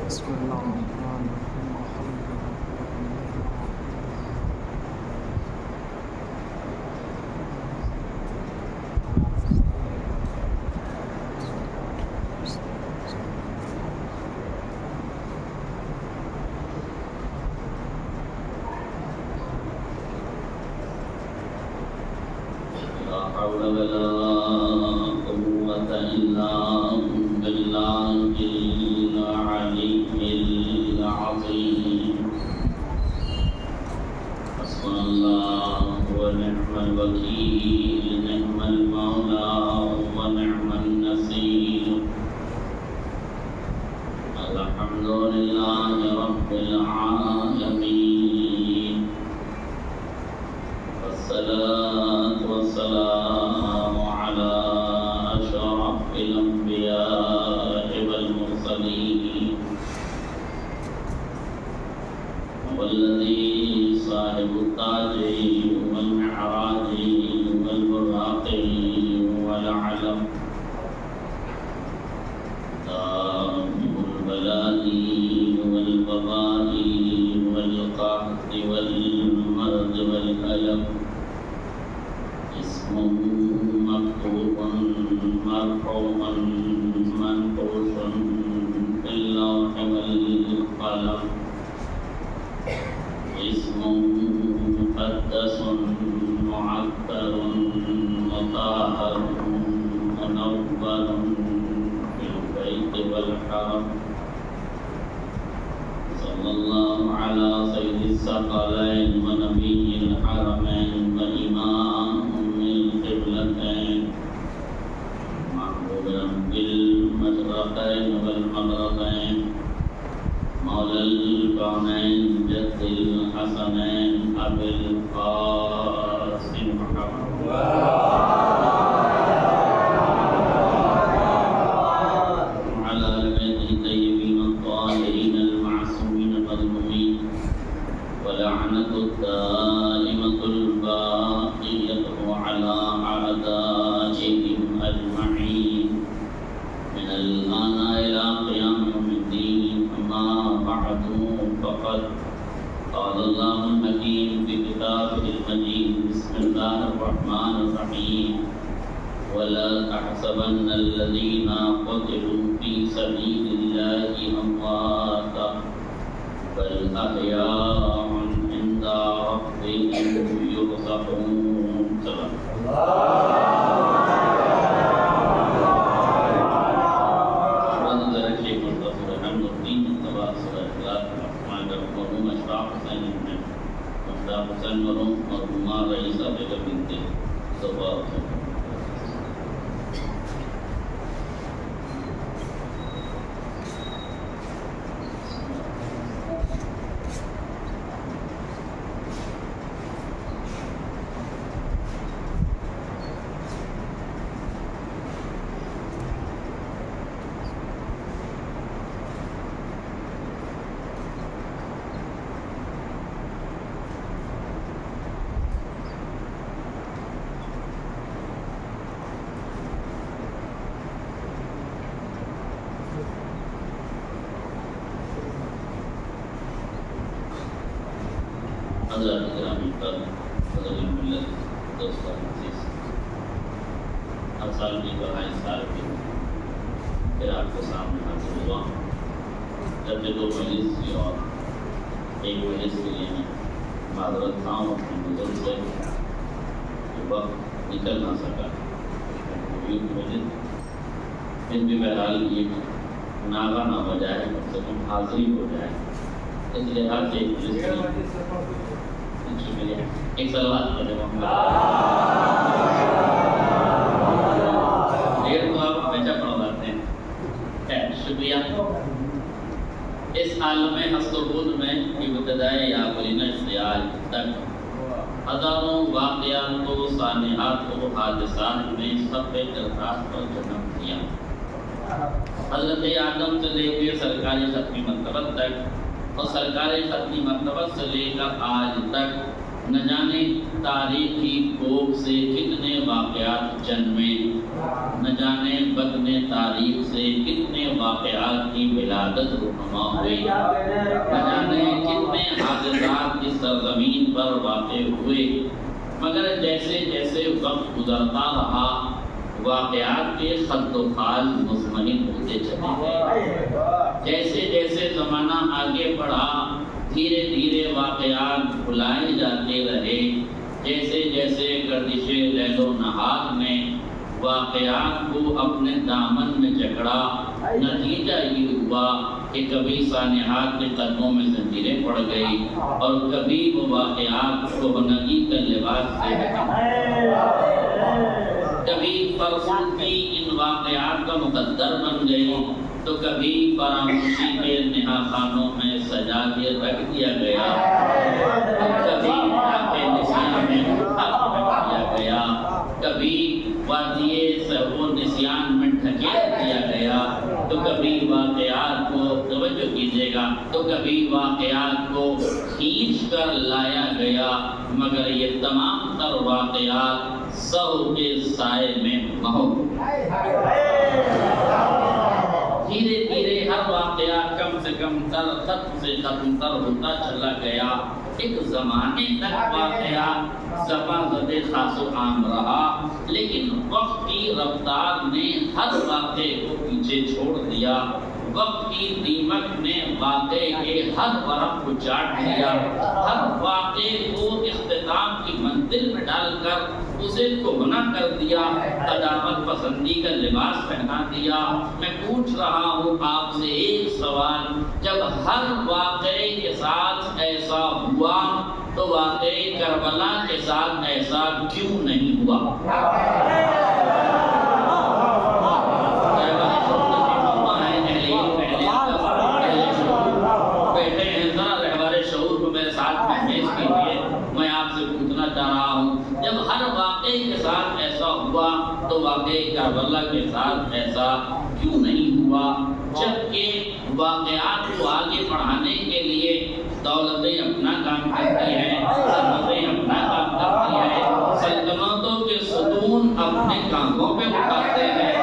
بسم اللہ الرحمن حضرت آدم سے لے کے سرکاری ختمی مرتبہ تک اور سرکاری ختمی مرتبہ سے لے کر آج تک نہ جانے تاریخ کی کوکھ سے کتنے واقعات جنمے، نہ جانے بدن تاریخ سے کتنے واقعات کی ولادت رونما ہوئی، نہ جانے کتنے حادثات اس سرزمین پر واقع ہوئے، مگر جیسے جیسے وقت گزرتا رہا واقعات کے خط و خال مطمئن ہوتے چلے گئے۔ جیسے جیسے زمانہ آگے بڑھا دھیرے دھیرے واقعات بھلائے جاتے رہے، جیسے جیسے گردش لیل و نہار نے واقعات کو اپنے دامن میں جکڑا، نتیجہ یہ ہوا کہ کبھی سانحات کے قدموں میں زنجیریں پڑ گئی اور کبھی وہ واقعات کہنگی کا لباس سے کبھی فرسودگی ان واقعات کا مقدر بن گئی تو کبھی فراموشی کے نہا خانوں میں سجا کے رکھ دیا گیا، کبھی نسیان میں رکھ دیا گیا، کبھی وادی سہو نسیان میں ڈھکیل دیا گیا، تو کبھی واقعات کو توجہ کیجیے گا تو کبھی واقعات کو کھینچ کر لایا گیا، مگر یہ تمام تر واقعات سہو کے سائے میں محو۔ دھیرے دھیرے ہر واقعہ کم سے کم تر ختم سے ختم تر ہوتا چلا گیا، ایک زمانے تک واقعہ زباں زدے خاص و عام رہا، لیکن وقت کی رفتار نے ہر واقعے کو پیچھے چھوڑ دیا، وقت کی دیمک نے واقعے کے ہر ورق کو چاٹ دیا، ہر واقعے کو اختتام کی منزل میں ڈال کر اسے کہنا کر دیا، قدامت پسندی کا لباس پہنا دیا۔ میں پوچھ رہا ہوں آپ سے ایک سوال، جب ہر واقعے کے ساتھ ایسا ہوا تو واقعے کربلا کے ساتھ ایسا کیوں نہیں ہوا؟ جب ہر واقعے کے ساتھ ایسا ہوا تو واقعے کربلا کے ساتھ ایسا کیوں نہیں ہوا؟ جبکہ واقعات کو آگے بڑھانے کے لیے دولتیں اپنا کام کرتی ہیں، سرحدیں اپنا کام کرتی ہیں، سلطنتوں کے ستون اپنے کاندھوں پہ اٹھاتے ہیں،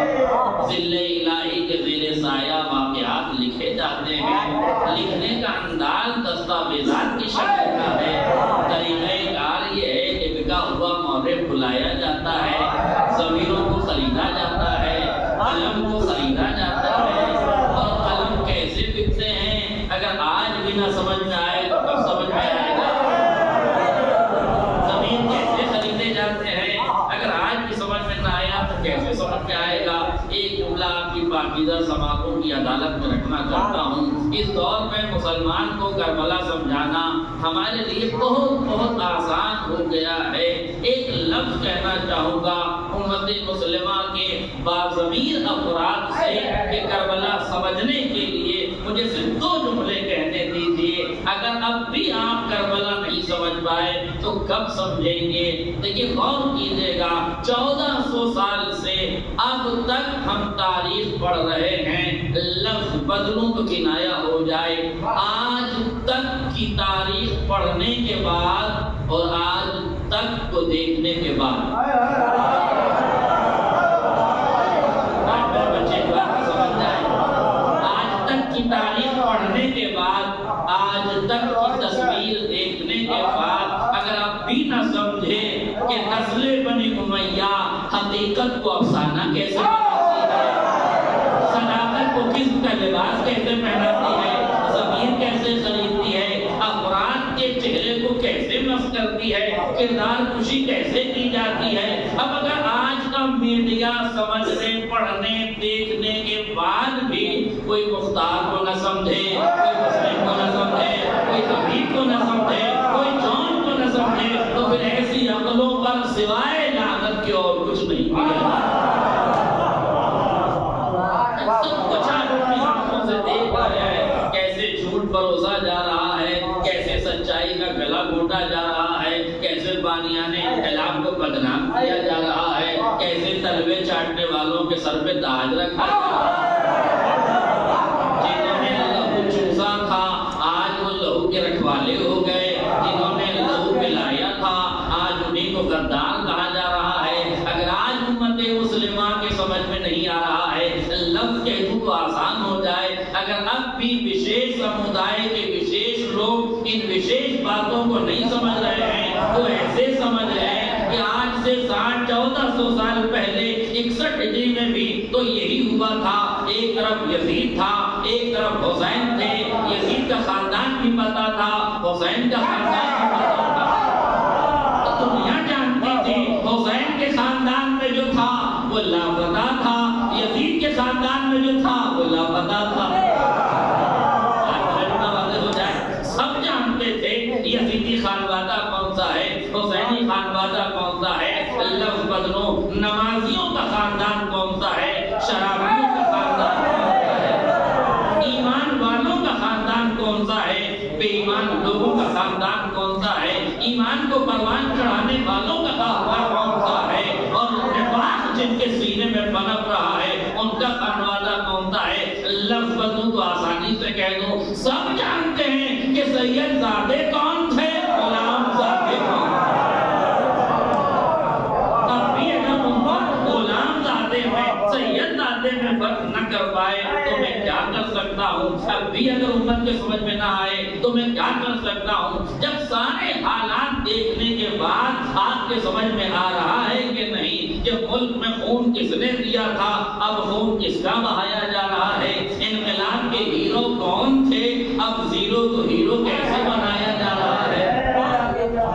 ذل الہی کے زیر سایہ واقعات لکھے جاتے ہیں، لکھنے کا انداز دستاویزات کی شکل کا ہے، طریقہ کار یہ ہے کہ بکا ہوا مورخ بلایا جاتا ہے، ضمیروں کو خریدا جاتا ہے، قلم کو خریدا جاتا ہے، اور قلم کیسے بکتے ہیں اگر آج بھی نہ سمجھ میں آئے تو کب سمجھ میں آئے گا؟ زمین کیسے خریدے جاتے ہیں اگر آج بھی سمجھ میں نہ آیا تو کیسے سمجھ میں آئے گا؟ ایک جملہ آپ کی پاکیزہ سماعتوں کی عدالت میں رکھنا چاہتا ہوں، اس دور میں مسلمان کو کربلا سمجھانا ہمارے لیے بہت بہت آسان ہو گیا ہے۔ ایک لفظ کہنا چاہوں گا امت مسلمہ کے باضمیر افراد سے کہ کربلا سمجھنے کے لیے مجھے صرف دو جملے کہنے دیجیے، اگر اب بھی آپ کربلا نہیں سمجھ پائے تو کب سمجھیں گے؟ دیکھیے غور کیجیے گا، 1400 سال سے اب تک ہم تاریخ پڑھ رہے ہیں، لفظ بدلوں تو کنایا ہو جائے، آج تک کی تاریخ پڑھنے کے بعد اور آج تک کو دیکھنے کے بعد بچے سمجھ جائیں، آج تک کی تاریخ پڑھنے کے بعد آج تک کی تصویر دیکھنے کے بعد اگر آپ بھی نہ سمجھے کہ نسل بنی امیہ حقیقت کو افسانہ کیسے بناتی ہے، صداقت کو قسم کا لباس کیسے پہناتی ہے، ضمیر کیسے خریدتی ہے، افراد کے چہرے کو کیسے مس کرتی ہے، کردار کشی کیسے کی جاتی ہے، اب اگر آج کا میڈیا سمجھنے پڑھنے دیکھنے کے بعد بھی کوئی مختار کو نہ سمجھے، کوئی مسلم کو نہ سمجھے، کوئی حبیب کو نہ سمجھے، کوئی جان کو نہ سمجھے، تو پھر ایسی عقلوں پر سوائے لعنت کے اور کچھ نہیں ملے۔ سب کچھ آپ اپنی آنکھوں سے دیکھ رہے ہیں، کیسے جھوٹ پروسا جا رہا ہے، کیسے سچائی کا گلا گھونٹا جا رہا ہے، کیسے بانیان انقلاب کو بدنام کیا جا رہا ہے، کیسے تلوے چاٹنے والوں کے سر پہ تاج رکھا جا رہا ہے، جنہوں نے لہو چوسا تھا آج وہ لہو کے رکھوالے ہو گئے، جنہوں نے لہو پلایا تھا اگر اب بھی وشیش سمودائے کے وشیش لوگ ان وشیش باتوں کو نہیں سمجھ رہے ہیں تو ایسے سمجھ رہے ہیں کہ آج سے 1400 سال پہلے 61 ہجری میں بھی تو یہی ہوا تھا. ایک طرف یزید تھا، ایک طرف حسین تھے. یزید کا خاندان بھی پتا تھا، حسین کا خاندان بھی پتا تھا. تو دنیا جانتی تھی حسین کے خاندان میں جو تھا وہ لاپتہ تھا، یزید کے خاندان میں جو تھا وہ لاپتہ تھا. سب جانتے تھے یزیدی خانوادہ کون سا ہے، حسینی خانوادہ کون سا ہے، لفظ بدلو نمازیوں کا خاندان کون سا ہے، شرابیوں کا خاندان کون سا ہے، ایمان والوں کا خاندان کون سا ہے، بے ایمان لوگوں کا خاندان کون سا ہے، ایمان کو پروان چڑھانے والوں کا خاندان کون سا ہے، اور نفاق جن کے سینے میں پنپ رہا ہے ان کا خانوادہ کون سا ہے. لفظ بدلوں تو آسانی سے کہہ دو، سب جانتے ہیں کہ سید زادے کون تھے، غلام زادے کون تھے. اب بھی اگر امت غلام زادے میں سید زادے میں فرق نہ کر پائے تو میں کیا کر سکتا ہوں. اب بھی اگر امت کے سمجھ میں نہ آئے تو میں کیا کر سکتا ہوں. جب سارے حالات دیکھنے کے بعد آپ کے سمجھ میں آ رہا ہے کہ نہیں کہ ملک میں خون کس نے دیا تھا، اب خون کس کا بہایا جا رہا ہے، انقلاب کے ہیرو کون تھے، اب زیرو کو ہیرو کیسے بنایا جا رہا ہے،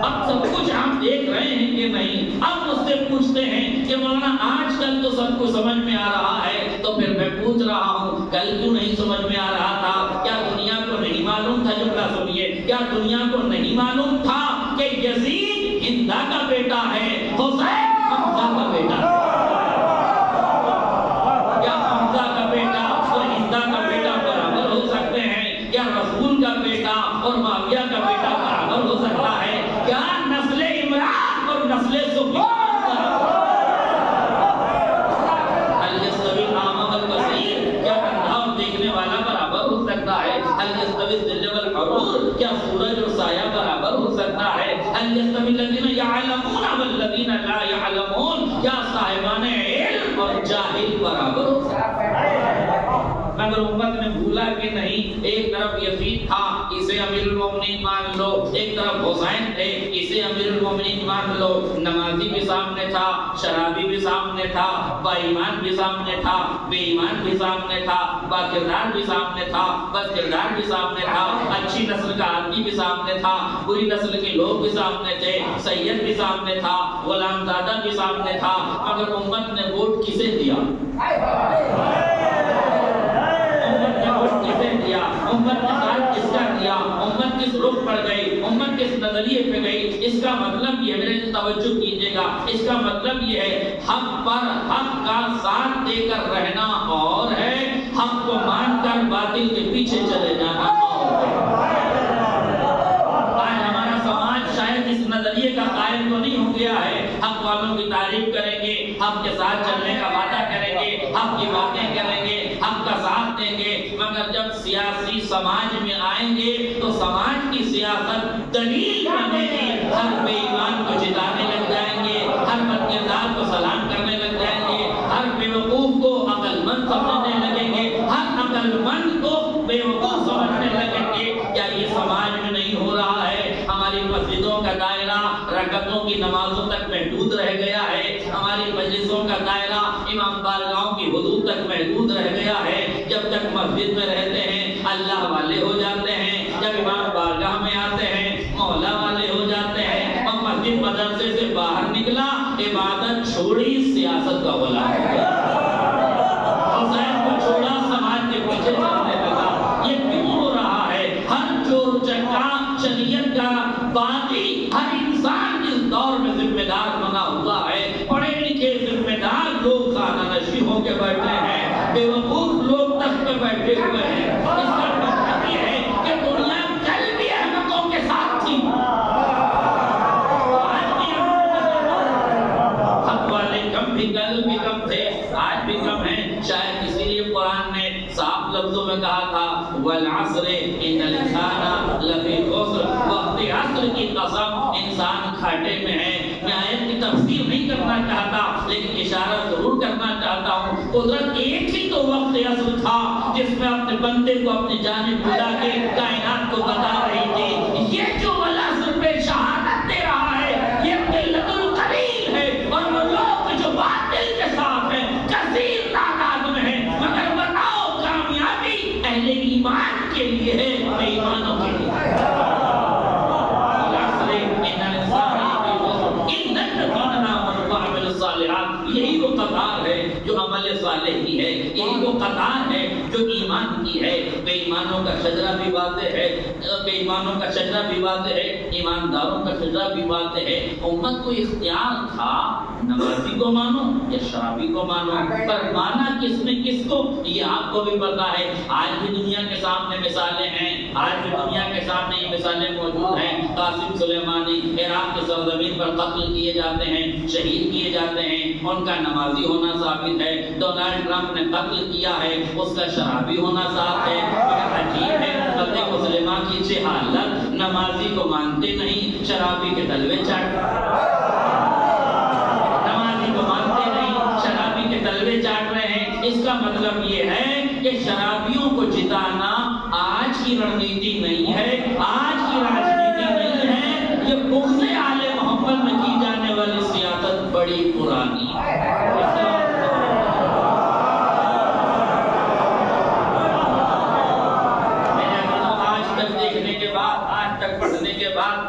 اب سب کچھ آپ دیکھ رہے ہیں کہ نہیں. اب مجھ سے پوچھتے ہیں کہ مولانا آج کل تو سب کو سمجھ میں آ رہا ہے، تو پھر میں پوچھ رہا ہوں کل کیوں نہیں سمجھ میں آ رہا تھا؟ کیا دنیا کو نہیں معلوم تھا؟ جملہ سنیے، کیا دنیا کو نہیں معلوم تھا کہ یزید ہندا کا بیٹا ہے، حسین حمزہ کا بیٹا ہے؟ کیا حمزہ کا بیٹا اور ہندا کا بیٹا برابر ہو سکتے ہیں؟ کیا رسول کا بیٹا اور معاویہ کا بیٹا برابر ہو سکتا ہے؟ کیا نسل عمران اور نسل سفیان کیا سورج اور سایہ برابر ہو سکتا ہے؟ هل يستوي الذين يعلمون والذين لا يعلمون، کیا صاحبان علم اور جاہل برابر ہو سکتا ہے؟ مگر امت نے بھولا کہ نہیں، ایک طرف یزید تھا اسے امیر المومنین مان لو، ایک طرف حسین تھے اسے امیر المومنین مان لو. نمازی بھی سامنے تھا، شرابی بھی سامنے تھا، با ایمان بھی سامنے تھا، بے ایمان بھی سامنے تھا، با کردار بھی سامنے تھا، بد کردار بھی سامنے تھا، اچھی نسل کا آدمی بھی سامنے تھا، بری نسل کے لوگ بھی سامنے تھے، سید بھی سامنے تھا، غلام زادہ بھی سامنے تھا. مگر امت نے ووٹ کسے دیا؟ امت نے ساتھ کس کا دیا؟ امت کس رخ پر گئی؟ امت کس نظریے پہ گئی؟ اس کا مطلب یہ، میرے توجہ کیجئے گا، اس کا مطلب یہ ہے حق پر حق کا ساتھ دے کر رہنا اور ہے، حق کو مان کر باطل کے پیچھے چلے جانا اور ہے. آج ہمارا سماج شاید اس نظریے کا قائل تو نہیں ہو گیا ہے، حق والوں کی تعریف کریں گے، حق کے ساتھ چلنے کا وعدہ کریں گے، حق کی باتیں کریں گے، حق کا ساتھ دیں گے. مگر جب سیاسی سماج میں آئیں گے تو سماج کی سیاست دلیل بنے گی. ہر بے ایمان کو جتانے لگ جائیں گے، ہر بدکردار کو سلام کرنے لگ جائیں گے، ہر بے وقوف کو عقل مند سمجھنے لگیں گے، ہر عقل مند کو بے وقوف سمجھنے لگیں گے. کیا یہ سماج میں نہیں ہو رہا ہے؟ ہماری مسجدوں کا دائرہ رکعتوں کی نمازوں تک محدود رہ گیا ہے، ہماری مجلسوں کا دائرہ امام بارگاہوں کی حدود تک محدود رہ گیا ہے. جب تک مسجد میں رہتے ہیں اللہ والے ہو جاتے ہیں، جب امام بارگاہ میں آتے ہیں مولا والے ہو جاتے ہیں، اور مسجد مدرسے سے باہر نکلا عبادت چھوڑی سیاست کا غلام ہو گیا. حسین کو چھوڑا سماج کے پیچھے چلنے لگا. یہ کیوں ہو رہا ہے؟ ہر چور چکا شریعت کا باقی ہر انسان اس دور میں ذمہ دار بنا ہوا ہے. پڑھے لکھے ذمہ دار لوگ خانہ نشین ہو کے بیٹھے ہیں، بے وقوف لوگ تخت پہ بیٹھے ہوئے ہیں. اس کا مطلب یہ ہے کہ دنیا کل بھی احمدوں کے ساتھ تھی، آج بھی حق والے کم بھی کل بھی کم تھے، آج بھی کم ہیں. شاید اسی لیے قرآن نے صاف لفظوں میں کہا تھا والعصر ان الانسان لفی خسر، وقت عصر کی قسم انسان گھاٹے میں ہے. میں آیت کی تفسیر نہیں کرنا چاہتا لیکن اشارہ ضرور کرنا چاہتا ہوں. قدرت ایک ہی تو وقت اصل تھا جس میں اپنے بندے کو اپنی جانب بلا کے کائنات کو بتا رہی تھی. یہ جو والعصر پہ شہادت دے رہا ہے یہ قلت القلیل ہے، اور وہ لوگ جو باطل کے ساتھ ہیں کثیر تعداد میں ہیں، مگر بتاؤ کامیابی اہل ایمان کے لیے ہے، بے ایمانوں کے لیے. یہی وہ قطار ہے جو عمل صالح کی ہے، یہی وہ قطار ہے جو ایمان کی ہے. بے ایمانوں کا شجرہ بھی واضح ہے، بے ایمانوں کا شجرہ بھی واضح ہے، ایمانداروں کا شجرہ بھی واضح ہے. امت کو اختیار تھا نمازی کو مانو یا شرابی کو مانو، پر مانا کس نے کس کو یہ آپ کو بھی پتا ہے. آج بھی دنیا کے سامنے مثالیں ہیں، آج بھی دنیا کے سامنے یہ مثالیں موجود ہیں. قاسم سلیمانی عراق کی سرزمین پر قتل کیے جاتے ہیں، شہید کیے جاتے ہیں، ان کا نمازی ہونا ثابت ہے. ڈونلڈ ٹرمپ نے قتل کیا ہے، اس کا شرابی ہونا ثابت ہے. مگر عجیب ہے امت مسلمہ کی چھ حالت، نمازی کو مانتے نہیں، شرابی کے تلوے چاٹ، نمازی کو مانتے نہیں، شرابی کے تلوے چاٹ رہے ہیں. اس کا مطلب یہ ہے کہ شرابیوں کو جتانا آج کی رننیتی نہیں ہے، آج کی راجنیتی نہیں ہے. یہ بغض آل محمد میں کی جانے والی سیاست بڑی پرانی ہے.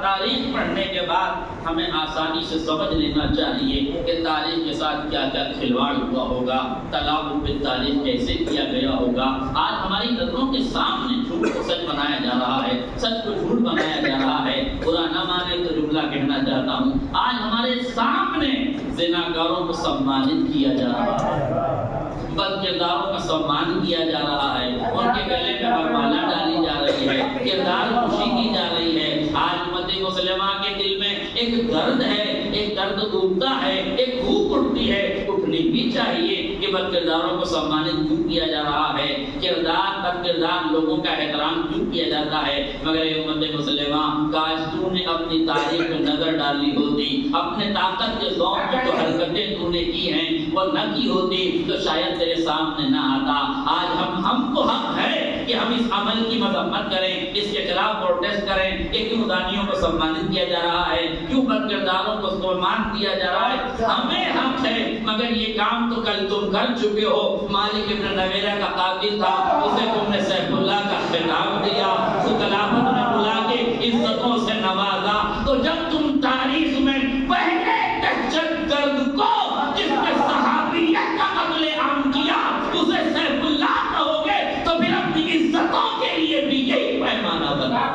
تاریخ پڑھنے کے بعد ہمیں آسانی سے سمجھ لینا چاہیے کہ تاریخ کے ساتھ کیا کیا کھلواڑ ہوا ہوگا، تلاعب بالتاریخ کیسے کیا گیا ہوگا. آج ہماری نظروں کے سامنے جھوٹ کو سچ بنایا جا رہا ہے، سچ کو جھوٹ بنایا جا رہا ہے. برا نہ مانے تو جملہ کہنا چاہتا ہوں، آج ہمارے سامنے زناکاروں کو سمانت کیا جا رہا ہے، بد کرداروں کا سمان کیا جا رہا ہے، ان کے گلے میں برمالا ڈالی جا رہی ہے، کردار خوشی کی جا رہی ہے. آج امت مسلمہ کے دل میں ایک درد ہے، ایک درد ڈوبتا ہے، ایک بھوک اٹھتی ہے. اٹھنی بھی چاہیے کہ بد کرداروں کو سمانت کیوں کیا جا رہا ہے، کردار بد کردار لوگوں کا احترام کیوں کیا جاتا ہے. مگر امت مسلمہ کاش تو نے اپنی تاریخ میں نظر ڈالی ہوتی، اپنے طاقت کے ذوق میں جو حرکتیں تو نے کی ہیں وہ نہ کی ہوتی تو شاید تیرے سامنے نہ آتا. آج ہم کو حق ہے کہ ہم اس عمل کی مذمت کریں، اس کے خلاف پروٹیسٹ کریں کہ کیوں دانیوں کو سمانت کیا جا رہا ہے، کیوں بد کرداروں کو سمان دیا جا رہا ہے. ہمیں حق ہے، مگر یہ کام تو کل تم کر چکے ہو. مالک ابن نویرہ کا قاتل تھا، اسے تم نے سیف اللہ کا خطاب دیا، تو خلافت میں بلا کے عزتوں سے نوازا. تو جب تم تاریخ میں پہلے دہشت گرد کو جس نے صحابیت کا قتل عام کیا اسے سیف اللہ کہو گے تو پھر اپنی عزتوں کے لیے بھی یہی پیمانہ بنا.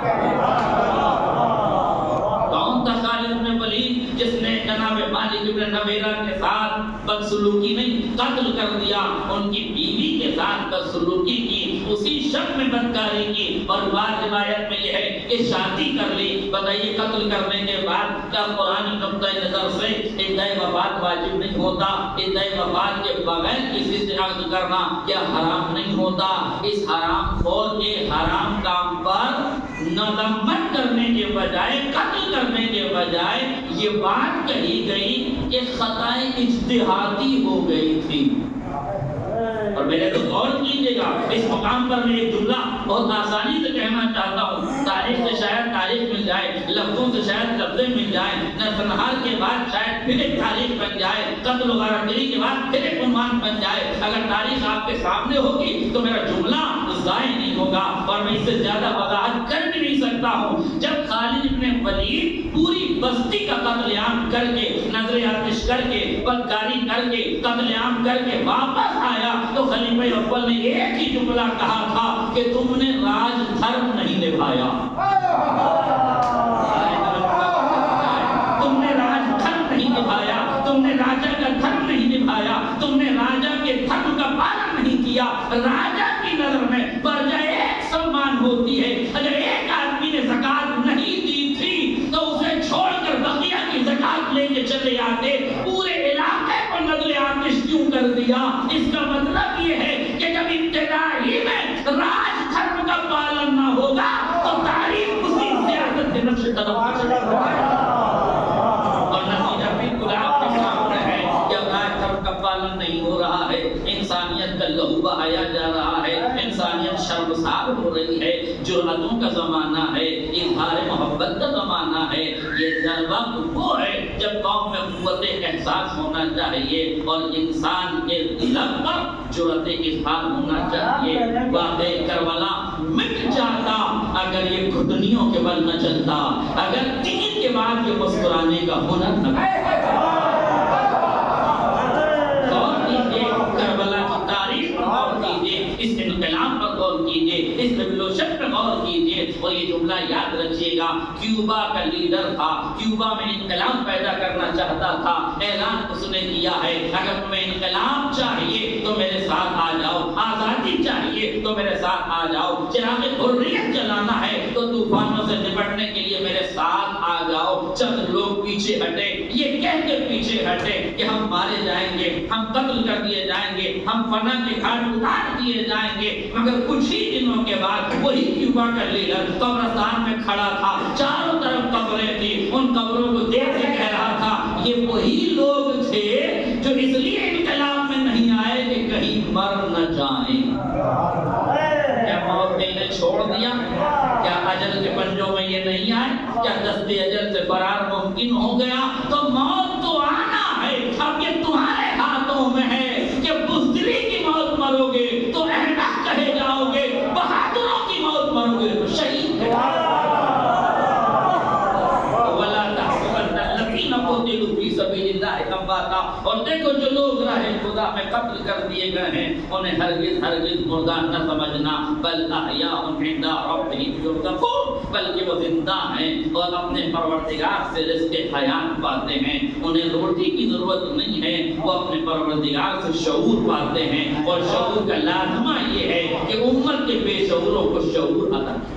کون تھا خالد بن ولید جس نے جناب مالک ابن نویرہ کے ساتھ بدسلوکی نہیں قتل کر دیا، ان کی بیوی کے ساتھ بدسلوکی کی، اسی شب میں بدکاری کی. اور بعض روایت میں یہ ہے کہ شادی کر لی. بتائیے قتل کرنے کے بعد کیا قرآن نقطۂ نظر سے عدہ وفات واجب نہیں ہوتا؟ عدہ وفات کے بغیر کسی سے عقد کرنا کیا حرام نہیں ہوتا؟ اس حرام خور کے حرام کام پر مذمت کرنے کے بجائے، قتل کرنے کے بجائے یہ بات کہی گئی کہ خطائیں اجتہادی ہو گئی تھی. اور میرے تو غور کیجیے گا اس مقام پر میں ایک جملہ بہت آسانی سے کہنا چاہتا ہوں. تاریخ سے شاید تاریخ مل جائے، لفظوں سے شاید لفظیں مل جائیں، نرسنہار کے بعد شاید پھر ایک تاریخ بن جائے، قتل و غارت گری کے بعد پھر ایک عنوان بن جائے. اگر تاریخ آپ کے سامنے ہوگی تو میرا جملہ ضائع نہیں ہوگا اور میں اس سے زیادہ وضاحت کر بھی نہیں سکتا ہوں. جب خالد ابن ولید پوری بستی کا قتل عام کر کے، نظر آتش کر کے، بدکاری کر کے، قتل عام کر کے واپس آیا تو خلیفہ اول نے ایک ہی جملہ کہا تھا کہ تم نے راج دھرم نہیں نبھایا. تم نے راج دھرم نہیں نبھایا، تم نے راجا کا دھرم نہیں نبھایا، تم نے راجا کے دھرم کا پالن نہیں کیا. راجا کی نظر میں برجہ ایک سمان ہوتی ہے. اگر ایک آدمی نے زکات نہیں دی تھی تو اسے چھوڑ کر بقیہ کی زکات لے کے چلے آتے. پورے علاقے کو نظر آتش کیوں کر دیا؟ اس کا مطلب یہ ہے کہ جب ابتدائی میں راج دھرم کا پالن نہ ہوگا تو تاریخ اسی سے رہی ہے، جرأتوں کا زمانہ ہے، اظہار محبت کا زمانہ ہے۔ یہ وقت وہ ہے جب قوم میں قوت احساس ہونا چاہیے اور انسان کے دل پر جرأت اظہار ہونا چاہیے۔ واقعہ کربلا مٹ جاتا اگر یہ گھٹنیوں کے بل نہ چلتا، اگر تیر کے بعد یہ مسکرانے کا ہنر نہ اس انقلاب پر غور کیجئے، اس ریولوشن پر غور کیجئے اور یہ جملہ یاد رکھیے گا۔ کیوبا کا لیڈر تھا، کیوبا میں انقلاب پیدا کرنا چاہتا تھا، اعلان اس نے کیا ہے اگر تمہیں انقلاب چاہیے تو میرے ساتھ آ جاؤ، آزادی چاہیے تو میرے ساتھ آ جاؤ، چراغ حریت جلانا ہے تو طوفانوں سے نپٹنے کے لیے میرے ساتھ آ جاؤ۔ چند لوگ پیچھے ہٹے، یہ کہہ کے پیچھے ہٹے کہ ہم مارے جائیں گے، ہم قتل کر دیے جائیں گے، ہم فنا کے گھاٹ اتار دیے جائیں گے۔ مگر کچھ ہی دنوں کے بعد وہی کیوبا کا لیڈر قبرستان میں کھڑا تھا، چاروں طرف قبریں تھی، ان قبروں کو دیکھ کے کہہ رہا تھا یہ وہی لوگ تھے جو اس لیے انقلاب میں نہیں آئے کہ کہیں مر نہ جائیں۔ کیا موت نے انہیں چھوڑ دیا؟ کیا اجل کے پنجوں میں یہ نہیں آئے؟ کیا دست اجل سے فرار ممکن ہو گیا؟ تو موت تو آنا ہے، اب یہ تمہارے ہاتھوں میں ہے کہ بزدلی کی موت مرو گے تو احمق کہے جاؤ گے، بہادروں کی موت مرو گے تو شہید کہے جاؤ گے۔ اور دیکھو جو لوگ راہ خدا میں قتل کر دیے گئے ہیں انہیں ہرگز ہرگز مردہ نہ سمجھنا، بل احیاء عند ربہم یرزقون، بلکہ وہ زندہ ہیں اور اپنے پروردگار سے رزق حیات پاتے ہیں۔ انہیں روٹی کی ضرورت نہیں ہے، وہ اپنے پروردگار سے شعور پاتے ہیں، اور شعور کا لازمہ یہ ہے کہ امت کے بے شعوروں کو شعور عطا کیا۔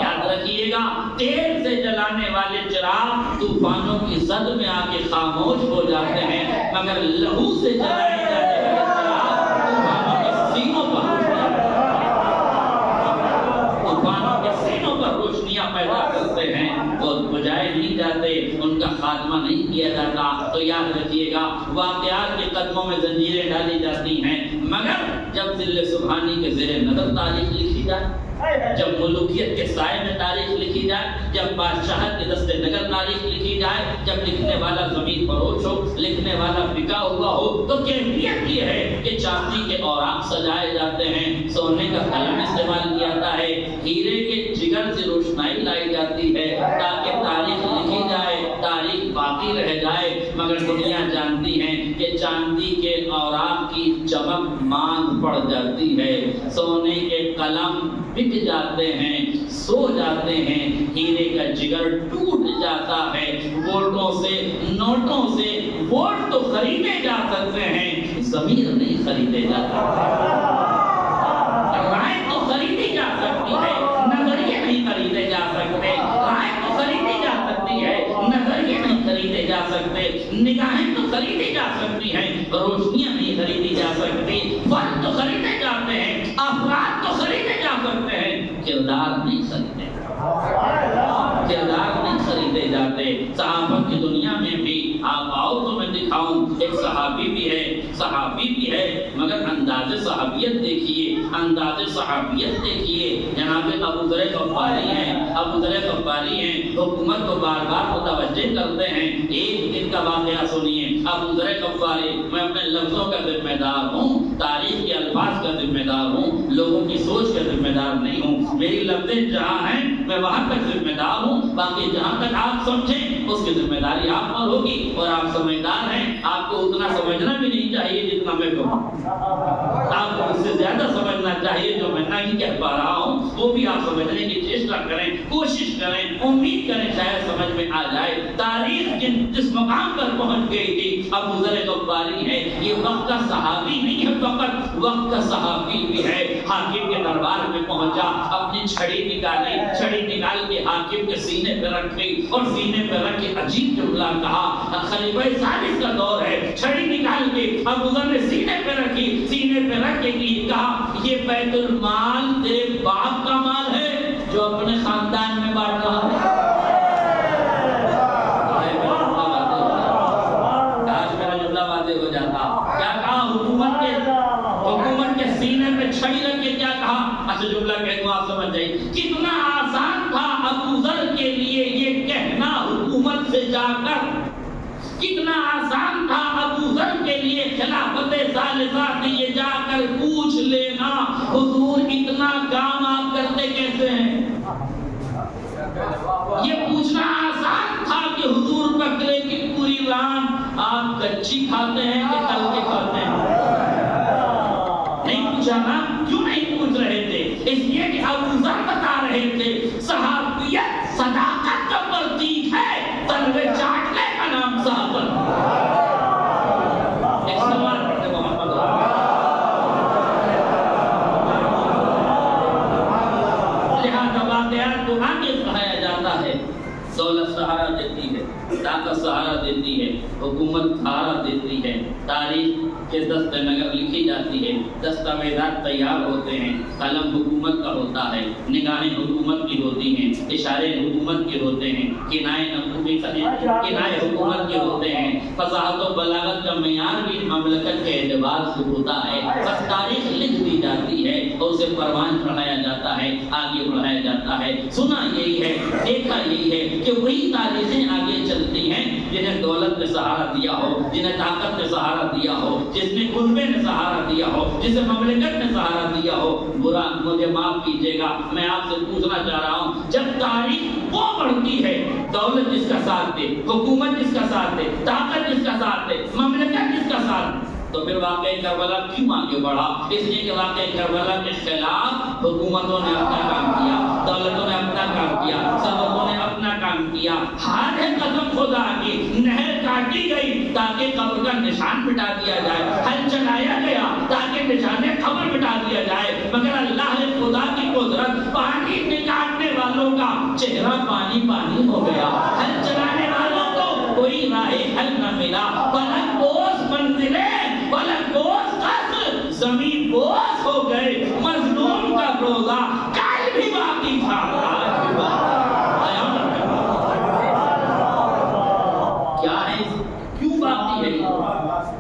یاد رکھیے گا، تیل سے جلانے والے چراغ طوفانوں کی زد میں آ کے خاموش ہو جاتے ہیں، مگر لہو سے جلائے جانے والے چراغ طوفانوں کے سینوں پر طوفانوں کے سینوں پر روشنیاں پیدا کرتے ہیں، وہ بجھائے نہیں جاتے، ان کا خاتمہ نہیں کیا جاتا۔ تو یاد رکھیے گا، واقعات کے قدموں میں زنجیریں ڈالی جاتی ہیں، مگر جب ذل سبحانی کے زیر نظر تاریخ لکھی جائے، جب ملوکیت کے سائے میں تاریخ لکھی جائے، جب بادشاہت کے دست نگر تاریخ لکھی جائے، جب لکھنے والا زمین فروش ہو، لکھنے والا بکا ہوا ہو، تو کیفیت یہ ہے کہ چاندی کے اوراق سجائے جاتے ہیں، سونے کا قلم استعمال کیا جاتا ہے، ہیرے کے جگر سے روشنائی لائی جاتی ہے تاکہ تاریخ لکھی جائے، تاریخ باقی رہ جائے۔ مگر دنیا جانتی ہے کہ چاندی کے اوراق کی چمک ماند پڑ جاتی ہے، سونے کے قلم بک جاتے ہیں، سو جاتے ہیں، ہیرے کا جگر ٹوٹ جاتا ہے۔ ووٹوں سے، نوٹوں سے ووٹ تو خریدے جا سکتے ہیں، ضمیر نہیں خریدے جاتے، رائے تو خریدی جا سکتی ہے، نظریے نہیں خریدے جا سکتے، رائے تو خریدی جا سکتی ہے، نظریے نہیں خریدے جا سکتے، نگاہیں تو خریدی جا سکتی ہیں، روشنیاں نہیں خریدی جا سکتی، فن تو خریدے جاتے ہیں، افراد تو خریدے جا سکتے ہیں، کردار نہیں خریدے، کردار نہیں خریدے جاتے۔ صحابت کی دنیا میں بھی آپ آؤ تو میں دکھاؤں، ایک صحابی بھی ہے، صحابی بھی ہے، مگر انداز صحابیت دیکھیے، انداز صحابیت دیکھیے۔ جناب ابو ذر غفاری ہیں، ابو ذر غفاری ہیں، حکومت کو بار بار متوجہ کرتے ہیں۔ ایک دن کا واقعہ سنیے، ابو ذر غفاری، میں اپنے لفظوں کا ذمہ دار ہوں، تاریخ کے الفاظ کا ذمہ دار ہوں، لوگوں کی سوچ کا ذمہ دار نہیں ہوں، میری لفظیں جہاں ہیں میں وہاں تک ذمہ دار ہوں، باقی جہاں تک آپ سمجھیں اس کی ذمہ داری آپ پر ہوگی، اور آپ سمجھدار ہیں، آپ کو اتنا سمجھنا بھی نہیں چاہیے جتنا میں کہوں، آپ کو اس سے زیادہ سمجھنا چاہیے جو میں نہیں کہہ پا رہا ہوں، وہ بھی آپ سمجھنے کی چیسٹا کریں، کوشش کریں، امید کریں شاید سمجھ میں آ جائے۔ تاریخ جس مقام پر پہنچ گئی تھی، ابو ذر غفاری ہے، یہ وقت کا صحابی نہیں ہے، فقط وقت کا صحابی بھی ہے۔ حاکم کے دربار میں پہنچا، اپنی چھڑی نکالی، چھڑی نکال کے حاکم کے سینے پہ رکھی اور سینے پہ رکھ کے عجیب جملہ کہا، خلیفہ ثالث کا دور ہے، چھڑی نکال کے ابو ذر نے سینے پہ رکھی، سینے پہ رکھ کے کہا یہ بیت المال تیرے باپ کا مال ہے جو اپنے خاندان میں بانٹ رہا ہے۔ ہو جاتا کیا کہا، حکومت کے سینے پہ چھڑی رکھ کے کیا کہا، اچھا جو جملہ کہہ دوں آپ سمجھ جائیے. کتنا آسان تھا ابو ذر کے لیے یہ کہنا حکومت سے جا کر، کتنا آسان تھا ابو ذر کے لیے خلافت ثالثہ سے یہ جا کر پوچھ لینا حضور اتنا کام آپ کرتے کیسے ہیں. یہ پوچھنا آسان تھا کہ حضور بکرے کی پوری ران آپ کچی کھاتے ہیں کہ تل کے کھاتے ہیں. نہیں پوچھا نا. کیوں نہیں پوچھ رہے تھے؟ اس لیے کہ ابو ذر بتا رہے تھے صحابیت صداقت کا پرتیک ہے، تلوے چاٹنے کا نام صحابت. ایک سوال پڑھتے محمد لہذا واقعات کو آگے بڑھایا جاتا ہے. دولت سہارا دیتی ہے، طاقت سہارا دیتی ہے، حکومت سہارا دیتی ہے، تاریخ کے دست نگر لکھی جاتی ہے، دستاویزات تیار ہوتے ہیں، قلم حکومت کا ہوتا ہے، نگاہیں حکومت کی ہوتی ہیں، اشارے حکومت کے ہوتے ہیں، کنائے حکومت کے ہوتے ہیں، فصاحت و بلاغت کا معیار بھی مملکت کے اعتبار سے ہوتا ہے. بس تاریخ لکھ دی جاتی ہے اور اسے پروان چڑھایا جاتا ہے، آگے بڑھایا جاتا ہے. سنا یہی ہے، دیکھا یہی ہے کہ وہی تاریخیں آگے چلتی ہیں جنہیں دولت نے سہارا دیا ہو، جنہیں طاقت نے سہارا دیا ہو، جس نے قلبے نے سہارا دیا ہو، جسے مملکت نے سہارا دیا ہو. برا مجھے معاف کیجیے گا، میں آپ سے پوچھنا چاہ رہا ہوں، جب تاریخ وہ بڑھتی ہے، دولت جس کا ساتھ دے، حکومت جس کا ساتھ دے، طاقت جس کا ساتھ دے، مملکت جس کا ساتھ دے، تو پھر واقعہ کربلا کیوں آگے بڑھا؟ اس لیے کہ واقعہ کربلا کے خلاف حکومتوں نے اپنا کام کیا، دولتوں نے اپنا کام کیا، سبقوں نے اپنا کام کیا. ہاتھ ہے قسم خدا کی، نہر کاٹی گئی تاکہ قبر کا نشان مٹا دیا جائے، ہل چلایا گیا تاکہ نشان قبر مٹا دیا جائے، مگر اللہ خدا کی قدرت پانی نکالنے والوں کا چہرہ پانی پانی ہو گیا، ہل چلانے والوں کو کوئی راہ حل نہ ملا. فلک بوس منزلیں فلک بوس قصر زمین بوس ہو گئے، مظلوم کا روزہ کل بھی باقی تھا. کیا ہے؟ کیوں باقی ہے؟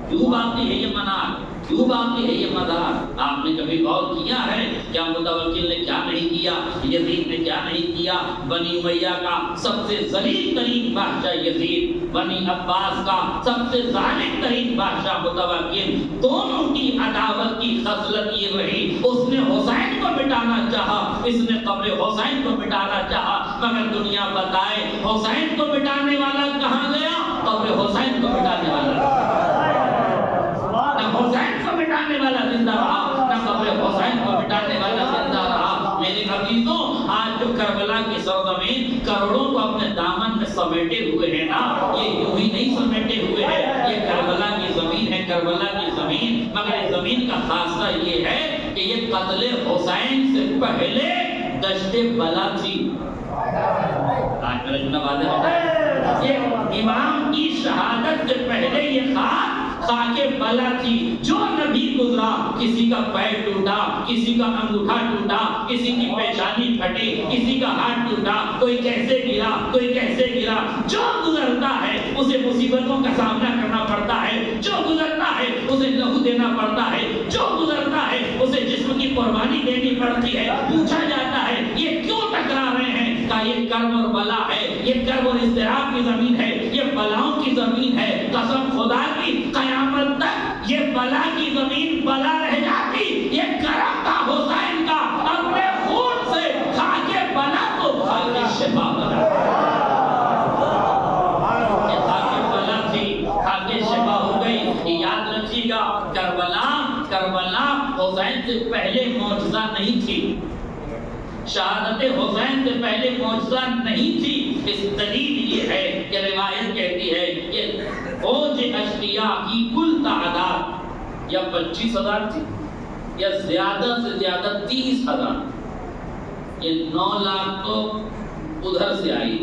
کیوں باقی ہے یہ منار؟ کیوں باقی ہے یہ مدار؟ آپ نے کبھی غور کیا ہے کیا متوکل نے کیا نہیں کیا، یزید نے کیا نہیں کیا؟ بنی امیہ کا سب سے ذلیل ترین بادشاہ یزید، بنی عباس کا سب سے ظالم ترین بادشاہ متوکل، دونوں کی عداوت کی خصلت یہ رہی، اس نے حسین کو مٹانا چاہا، اس نے قبر حسین کو مٹانا چاہا، مگر دنیا بتائے حسین کو مٹانے والا کہاں گیا؟ قبر حسین کو مٹانے والا. نہ حسین کو مٹانے والا زندہ رہا، نہ قبر حسین کو مٹانے والا زندہ رہا. میرے عزیزوں، آج جو کربلا کی سرزمین کروڑوں کو اپنے دامن میں سمیٹے ہوئے ہیں نا، یہ یوں ہی نہیں سمیٹے ہوئے ہیں، یہ کربلا کی زمین ہے، کربلا کی زمین. مگر اس زمین کا خاصہ یہ ہے کہ یہ قتل حسین سے پہلے دشت بلا تھی. آج میرا جملہ واضح ہے، یہ امام کی شہادت سے پہلے یہ خاک بلا تھی. جو نبی گزرا، کسی کا پیر ٹوٹا، کسی کا انگوٹھا ٹوٹا، کسی کی پیشانی پھٹی، کسی کا ہاتھ ٹوٹا، کوئی کیسے گرا، کوئی کیسے گرا. جو گزرتا ہے اسے مصیبتوں کا سامنا کرنا پڑتا ہے، جو گزرتا ہے اسے لہو دینا پڑتا ہے، جو گزرتا ہے اسے جسم کی قربانی دینی پڑتی ہے. پوچھا جاتا ہے یہ کیوں ٹکرا رہے ہیں؟ کہ یہ کرب اور بلا ہے، یہ کرب اور اضطراب کی زمین ہے، یہ بلاؤں کی زمین ہے. قسم خدا کی قیامت تک یہ بلا کی زمین بلا رہ جاتی. یہ کرم تھا حسین کا، اپنے خون سے کھا کے بلا کو کھا کے شفا بنا. یہ کھا کے بلا تھی، کھا کے شفا ہو گئی. یاد رکھیے گا، کربلا حسین سے پہلے معجزہ نہیں تھی، شہادت حسین سے پہلے معجزہ نہیں تھی. اس دلیل یہ ہے کہ روایت کہتی ہے کہ فوج اشقیاء کی کل تعداد یا 25,000 تھی یا زیادہ سے زیادہ 30,000. یہ 9 لاکھ تو ادھر سے آئی،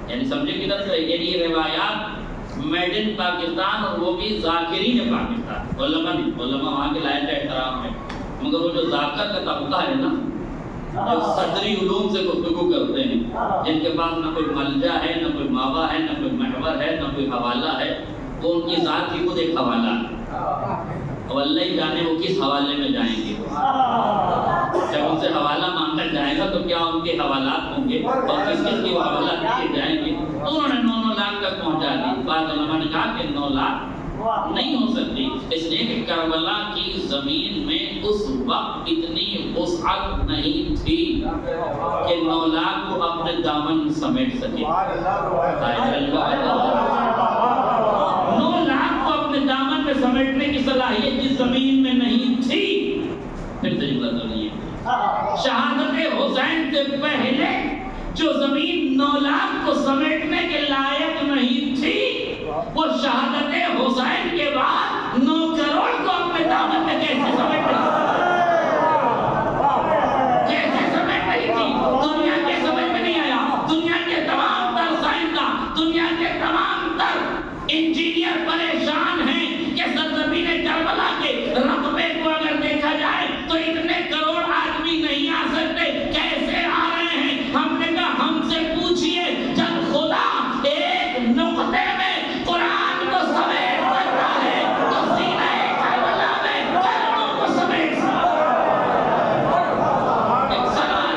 یعنی سمجھے کدھر سے؟ یعنی یہ روایات میڈ ان پاکستان، اور وہ بھی ذاکرین پاکستان، علماء نہیں، علماء وہاں کے لائق احترام ہے، مگر وہ جو ذاکر کا طبقہ ہے نا، جو صدری علوم سے گفتگو کرتے ہیں، جن کے پاس نہ کوئی ملجا ہے، نہ کوئی ماوا ہے، نہ کوئی محور ہے، نہ کوئی حوالہ ہے، تو ان کی ذات ہی خود ایک حوالہ ہے. اور اللہ ہی جانے وہ کس حوالے میں جائیں گے. جب ان سے حوالہ مانگا جائے گا تو کیا ان کے حوالات ہوں گے اور کس کس کے حوالات کیے جائیں گے؟ انہوں نے 9 لاکھ تک پہنچا دی. بعض علماء نے کہا کہ 9 لاکھ نہیں ہو سکتی، اس لیے کہ کربلا کی زمین میں اس وقت اتنی وسعت نہیں تھی کہ 9 لاکھ کو اپنے دامن سمیٹ سکے. 9 لاکھ کو اپنے دامن میں سمیٹنے کی صلاحیت جس زمین میں نہیں تھی، پھر تجربہ تو نہیں ہے. شہادت حسین سے پہلے جو زمین 9 لاکھ کو سمیٹنے کے لائق نہیں تھی، وہ شہادت حسین کے بعد 9 کروڑ کو اپنے دامن میں کیسے سمیٹ رہی تھی؟ دنیا کے سمجھ میں نہیں آیا. دنیا کے تمام تر سائنسداں، دنیا کے تمام تر انجینئر پریشان ہیں کہ سرزمین کربلا کے رقبے کو اگر دیکھا جائے تو اتنے کروڑ آدمی نہیں آ سکتے، کیسے آ رہے ہیں؟ ہم نے کہا ہم سے پوچھئے، جب خدا ایک نقطے میں قرآن کو سمیٹ سکتا ہے تو سینہ کربلا میں کروڑوں کو سمیٹ سکتا ہے. ایک سوال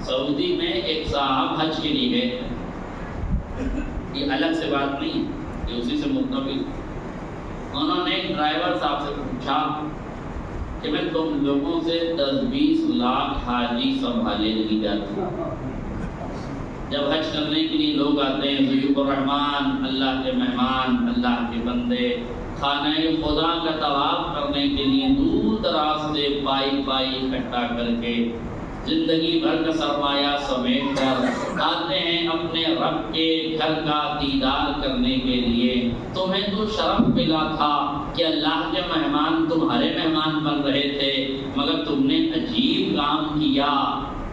سعودی میں ایک صاحب حج کے لیے گئے. یہ الگ سے بات نہیں، یہ اسی سے مطابق. انہوں نے ڈرائیور صاحب سے پوچھا کہ میں تم لوگوں سے 10-20 لاکھ حاجی سنبھالے نہیں جاتے. جب حج کرنے کے لیے لوگ آتے ہیں، ضیوف الرحمان، اللہ کے مہمان، اللہ کے بندے، خانہ خدا کا طواف کرنے کے لیے دور دراز سے پائی اکٹھا کر کے زندگی بھر کا سرمایہ سمیٹ کر آتے ہیں اپنے رب کے گھر کا دیدار کرنے کے لیے. تمہیں تو شرف ملا تھا کہ اللہ کے مہمان تمہارے مہمان بن رہے تھے، مگر تم نے عجیب کام کیا.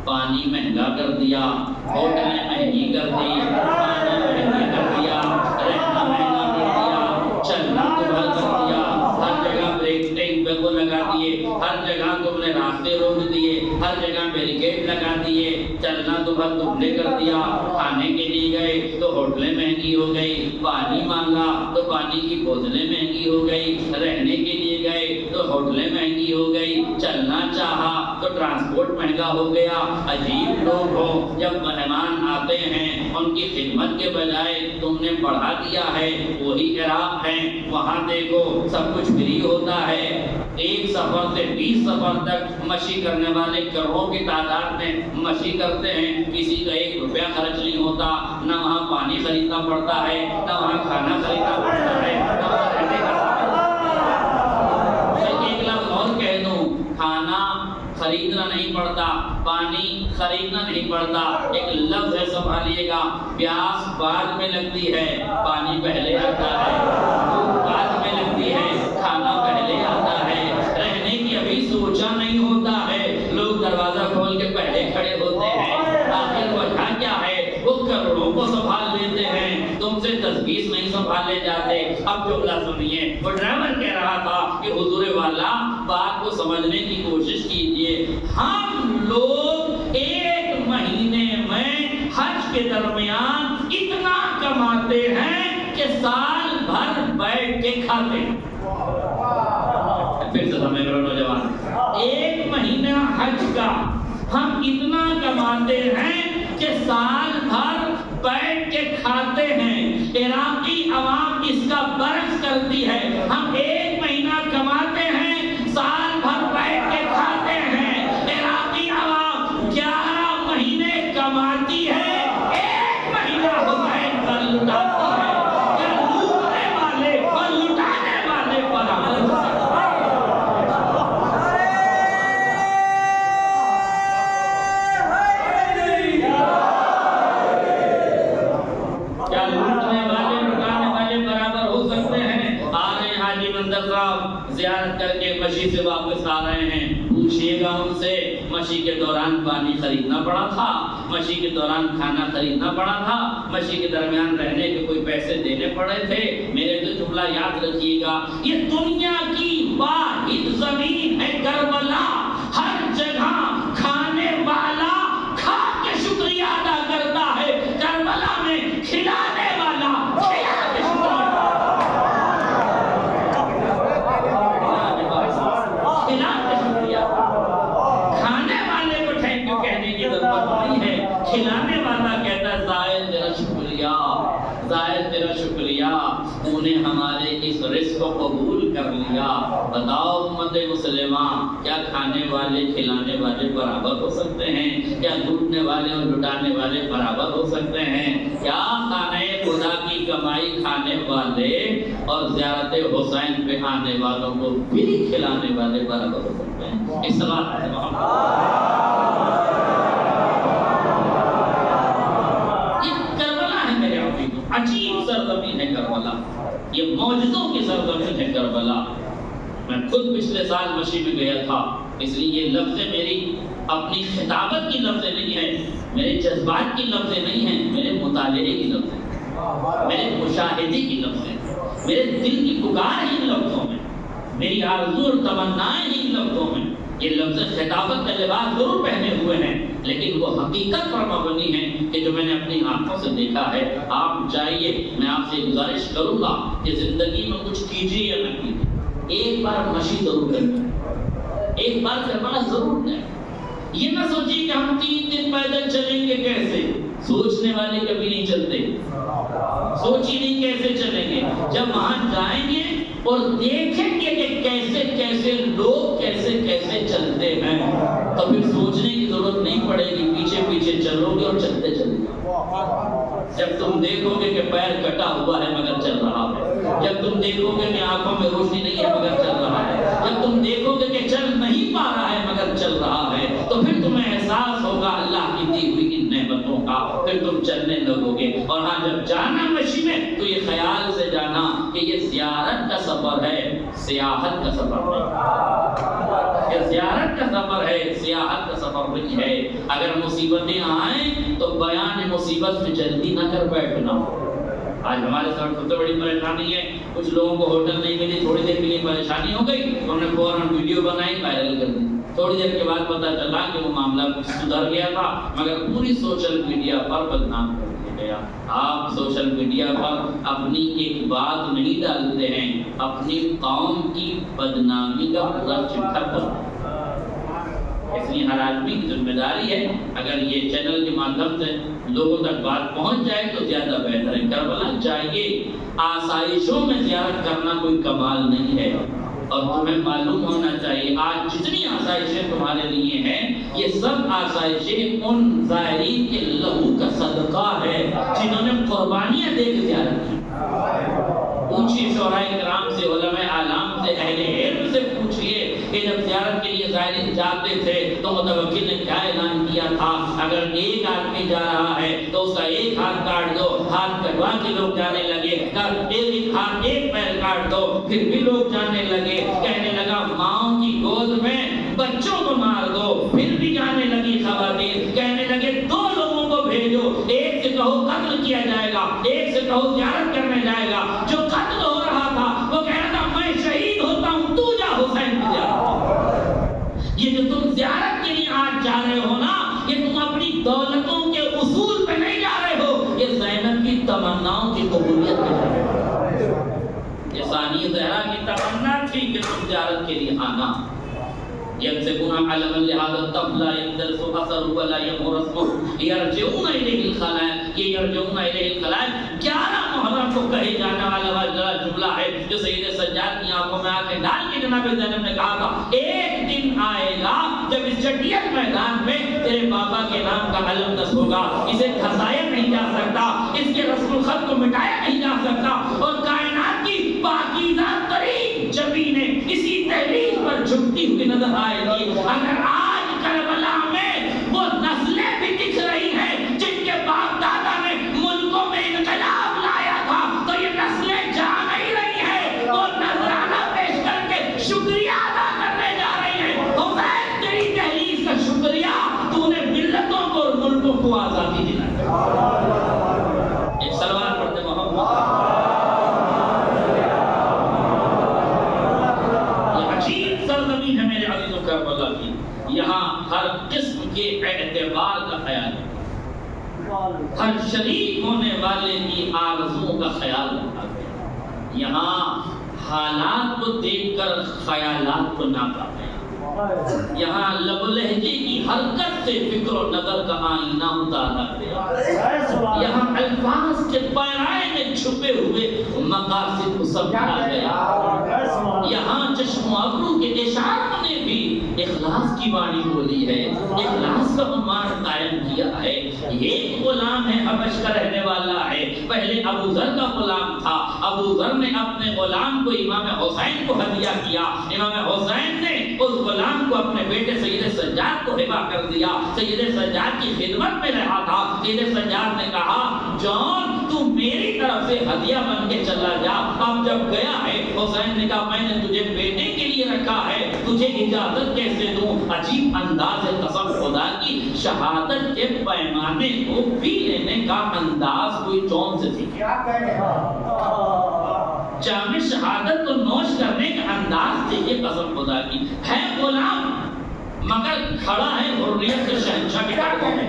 پانی مہنگا کر دیا، ہوٹلیں مہنگی کر دی، کھانا مہنگا کر دیا، رہنا مہنگا کر دیا، چلنا دبھر کر دیا. ہر جگہ بریک ٹینک پہ کو لگا دیے، ہر جگہ تم نے راستے روک دیے، ہر جگہ بیریکیڈ لگا دیے. چلنا دبھر تم نے کر دیا. کھانے کے لیے گئے تو ہوٹلیں مہنگی ہو گئی، پانی مانگا تو پانی کی بوتلیں مہنگی ہو گئی، رہنے کے لیے گئے تو ہوٹلیں مہنگی ہو گئی، چلنا چاہا تو ٹرانسپورٹ مہنگا ہو گیا. عجیب لوگ ہو، جب مہمان آتے ہیں ان کی خدمت کے بجائے تم نے بڑھا دیا ہے. وہی عراق ہے، وہاں دیکھو سب کچھ فری ہوتا ہے. ایک سفر سے 20 سفر تک مشی کرنے والے کروڑوں کی تعداد میں مشی کرتے ہیں، کسی کا 1 روپیہ خرچ نہیں ہوتا. نہ وہاں پانی خریدنا پڑتا ہے، نہ وہاں کھانا خریدنا پڑتا ہے، نہ وہاں رہنے کا. ایک لفظ اور کہہ دوں، کھانا خریدنا نہیں پڑتا، پانی خریدنا نہیں پڑتا. ایک لفظ ہے، سنبھالیے گا، پیاس بعد میں لگتی ہے، پانی پہلے آتا ہے. بھوک بعد میں لگتی ہے، کھانا پہلے آتا ہے. رہنے کی ابھی سوچا نہیں ہوتا ہے، لوگ دروازہ کھول کے پہلے کھڑے ہوتے ہیں. آخر وجہ کیا ہے؟ وہ کروڑوں کو سنبھال لیتے ہیں، تم سے 10-20 نہیں سنبھالے جاتے. اب جملہ سنیے، وہ ڈرائیور کہہ رہا تھا کہ حضور والا بات کو سمجھنے کی کوشش کیجئے. ہم لوگ 1 مہینے میں حج کے درمیان اتنا کماتے ہیں کہ سال بھر بیٹھ کے کھاتے ہیں. پھر سے سمجھ کرو نوجوان، 1 مہینہ حج کا ہم اتنا کماتے ہیں کہ سال بھر بیٹھ کے کھاتے ہیں. عراقی عوام اس کا برعکس کرتی ہے، ہم 1 مہینہ کماتے ہیں، سال بھر بیٹھ کے کھاتے ہیں. عراقی عوام 11 مہینے کماتی ہے، 1 مہینہ حسین پر لٹاتی ہے. کیا لوٹنے والے اور لٹانے والے پر عمل کرتے ہیں؟ صاحب زیارت کر کے مشی سے واپس آ رہے ہیں، پوچھئے گا ان سے مشی کے دوران پانی خریدنا پڑا تھا، مشی کے دوران کھانا خریدنا پڑا تھا، مشی کے درمیان رہنے کے کوئی پیسے دینے پڑے تھے؟ میرے تو جملہ یاد رکھیے گا، یہ دنیا کی واحد زمین ہے کربلا، ہر جگہ کھانے والا کھا کے شکریہ ادا کرتا ہے، کربلا میں کھلانے والا کھلا کے شکریہ کھانے والے کو تھینک یو کہنے کی ضرورت نہیں ہے، کھلانے والا کہتا ہے زائد تیرا شکریہ، زائد تیرا شکریہ، تو نے ہمارے اس رزق کو قبول کر لیا۔ بتاؤ امت مسلمہ، کیا کھانے والے کھلانے والے برابر ہو سکتے ہیں؟ کیا لوٹنے والے اور لٹانے والے برابر ہو سکتے ہیں؟ کیا خانہ خدا کی کمائی کھانے والے اور زیارت حسین پہ آنے والوں کو بھی کھلانے والے برابر ہو سکتے ہیں؟ اس بات ہے عجیب سرزمین ہے کربلا، یہ معجزوں کی سرزمین ہے کربلا۔ میں خود پچھلے سال مشی میں گیا تھا، اس لیے یہ لفظیں میری اپنی خطابت کی لفظیں نہیں ہیں، میرے جذبات کی لفظیں نہیں ہیں، میرے مطالعے کی لفظیں، میرے مشاہدے کی لفظیں، میرے دل کی پکار ہی ان لفظوں میں، میری آرزو اور تمنائیں ہی ان لفظوں میں۔ یہ لفظ خطابت کا لباس ضرور پہنے ہوئے ہیں، لیکن وہ حقیقت پر مبنی ہے کہ جو میں نے اپنی آنکھوں سے دیکھا ہے۔ آپ جائیے، میں آپ سے گزارش کروں گا کہ زندگی میں کچھ کیجیے یا نہ کیجیے، ایک بار مشی ضرور کریں، ایک بار کربلا ضرور جائیں۔ یہ نہ سوچیے کہ ہم 3 دن پیدل چلیں گے، کیسے؟ سوچنے والے کبھی نہیں چلتے، سوچ ہی نہیں کیسے چلیں گے۔ جب وہاں جائیں گے اور دیکھیں گے کہ کیسے کیسے لوگ کیسے کیسے چلتے ہیں، تو پھر سوچنے کی ضرورت نہیں پڑے گی، پیچھے پیچھے چلو گے اور چلتے چلے گے۔ جب تم دیکھو گے کہ پیر کٹا ہوا ہے مگر چل رہا ہے، جب تم دیکھو گے کہ آنکھوں میں روشنی نہیں ہے مگر چل رہا ہے، جب تم دیکھو گے کہ چل نہیں پا رہا ہے مگر چل رہا ہے، تو پھر تمہیں احساس ہوگا اللہ کی دی ہوئی ان نعمتوں کا، پھر تم چلنے لگو گے۔ اور ہاں، جب جانا مشی میں تو یہ خیال سے جانا کہ یہ زیارت کا سفر ہے، سیاحت کا سفر نہیں، یہ زیارت کا سفر ہے، سیاحت کا سفر نہیں ہے۔ اگر مصیبتیں آئیں تو بیان مصیبت میں جلدی نہ کر بیٹھنا۔ آج ہمارے ساتھ سب سے بڑی پریشانی ہے، کچھ لوگوں کو ہوٹل نہیں ملی، تھوڑی دیر کے لیے پریشانی ہو گئی، انہوں نے فوراً ویڈیو بنائی، وائرل کر دی، تھوڑی دیر کے بعد پتہ چلا کہ وہ معاملہ سدھر گیا تھا، مگر پوری سوشل میڈیا پر بدنام کر دیا گیا۔ آپ سوشل میڈیا پر اپنی ایک بات نہیں ڈالتے ہیں، اپنی قوم کی بدنامی کا پورا چٹا بناتے ہیں۔ اس لیے ہر آدمی کی ذمہ داری ہے، اگر یہ چینل کے مادھیم سے لوگوں تک بات پہنچ جائے تو زیادہ بہتر ہے۔ کربلا جائیے، آسائشوں میں زیارت کرنا کوئی کمال نہیں ہے، اور تمہیں معلوم ہونا چاہیے آج جتنی آسائشیں تمہارے لیے ہیں، یہ سب آسائشیں ان زائرین کے لہو کا صدقہ ہے جنہوں نے قربانیاں دے کے زیارت کی۔ پوچھیے شعراء کرام سے، علماء اعلام سے، اہل علم سے پوچھیے کہ جب زیارت کے لیے زائرین جاتے تھے تو متوکل نے کیا اعلان کیا تھا؟ اگر ایک آدمی جا رہا ہے تو اس کا ایک ہاتھ کاٹ دو، ہاتھ کٹوا کے لوگ جانے لگے، ایک ہاتھ ایک پیر کاٹ دو، پھر بھی لوگ جانے لگے، کہنے لگا ماؤں کی گود میں بچوں کو مار دو، پھر بھی جانے لگی خواتین، کہنے لگے 2 لوگوں کو بھیجو، ایک سے کہو قتل کیا جائے گا، ایک سے کہو زیارت کرنے جائے گا۔ جو قتل ہو رہا تھا وہ کہہ رہا تھا میں شہید ہوتا ہوں، تو جا حسین کی زیارت۔ یہ جو تم زیارت کے لیے آج جا رہے ہو نا، یہ تم اپنی دولتوں کے اصول پہ نہیں جا رہے ہو، یہ زینب کی تمناؤں کی قبولیت پہ جا رہے ہو۔ یہ ثانی زہرا کی تمنا تھی کہ تم زیارت کے لیے آنا۔ يمسكون علما لهذا الطفل لا يندرس اثره ولا يمر اسمه يرجعون اليه الخلائق، یہ يرجعون اليه الخلائق 11 محرم کو کہے جانے والا جملہ ہے جو سید سجاد کی آنکھوں میں آنکھیں ڈال کے جناب زینب نے کہا تھا ایک دن آئے گا جب اس جٹیت میدان میں تیرے بابا کے نام کا علم دس ہوگا، اسے دھسایا نہیں جا سکتا، اس کے رسم الخط کو مٹایا نہیں جا سکتا، اور کائنات کی پاکیزہ ترین زمینیں اسی تحریک پر جھکتی ہوئی نظر آئے گی۔ اگر آج کربلا میں وہ نسلیں بھی دکھ رہی ہیں جن کے باپ دادا نے ملکوں میں انقلاب لایا تھا، تو یہ نسلیں جا نہیں رہی ہیں، وہ نذرانہ پیش کر ہر قسم کے اعتبار کا خیال رکھا، ہر شریک ہونے والے کی آرزوؤں کا خیال رکھا گیا۔ یہاں حالات کو دیکھ کر خیالات کو ناپا گیا، یہاں لب و لہجے کی حرکت سے فکر و نظر کا آئینہ اتارا گیا، یہاں الفاظ کے پیرائے میں چھپے ہوئے مقاصد کو سمجھا گیا، یہاں چشم و ابرو کے اشاروں نے بھی اخلاص کی بانی بولی ہے، اخلاص کا عنوان قائم کیا ہے۔ ایک غلام ہے، حبش کا رہنے والا ہے، پہلے ابو ذر کا غلام تھا، ابو ذر نے اپنے غلام کو امام حسین کو ہدیہ کیا، امام حسین نے اس غلام کو اپنے بیٹے سید سجاد کو ہبہ کر دیا، سید سجاد کی خدمت میں رہا تھا، سید سجاد نے کہا جان تو میری طرف سے ہدیہ بن کے چلا جا۔ اب جب گیا ہے حسین نے کہا میں نے تجھے بیٹے کے لیے رکھا ہے، تجھے اجازت کیسے دوں؟ عجیب انداز ہے، قسم خدا کی شہادت کے پیمانے کو پی لینے کا انداز کوئی چون سے سیکھا، جامع شہادت کو نوش کرنے کا انداز دیکھیے، قسم خدا کی ہے غلام مگر کھڑا ہے حریت کے شہنشاہ کے ڈاکوں میں،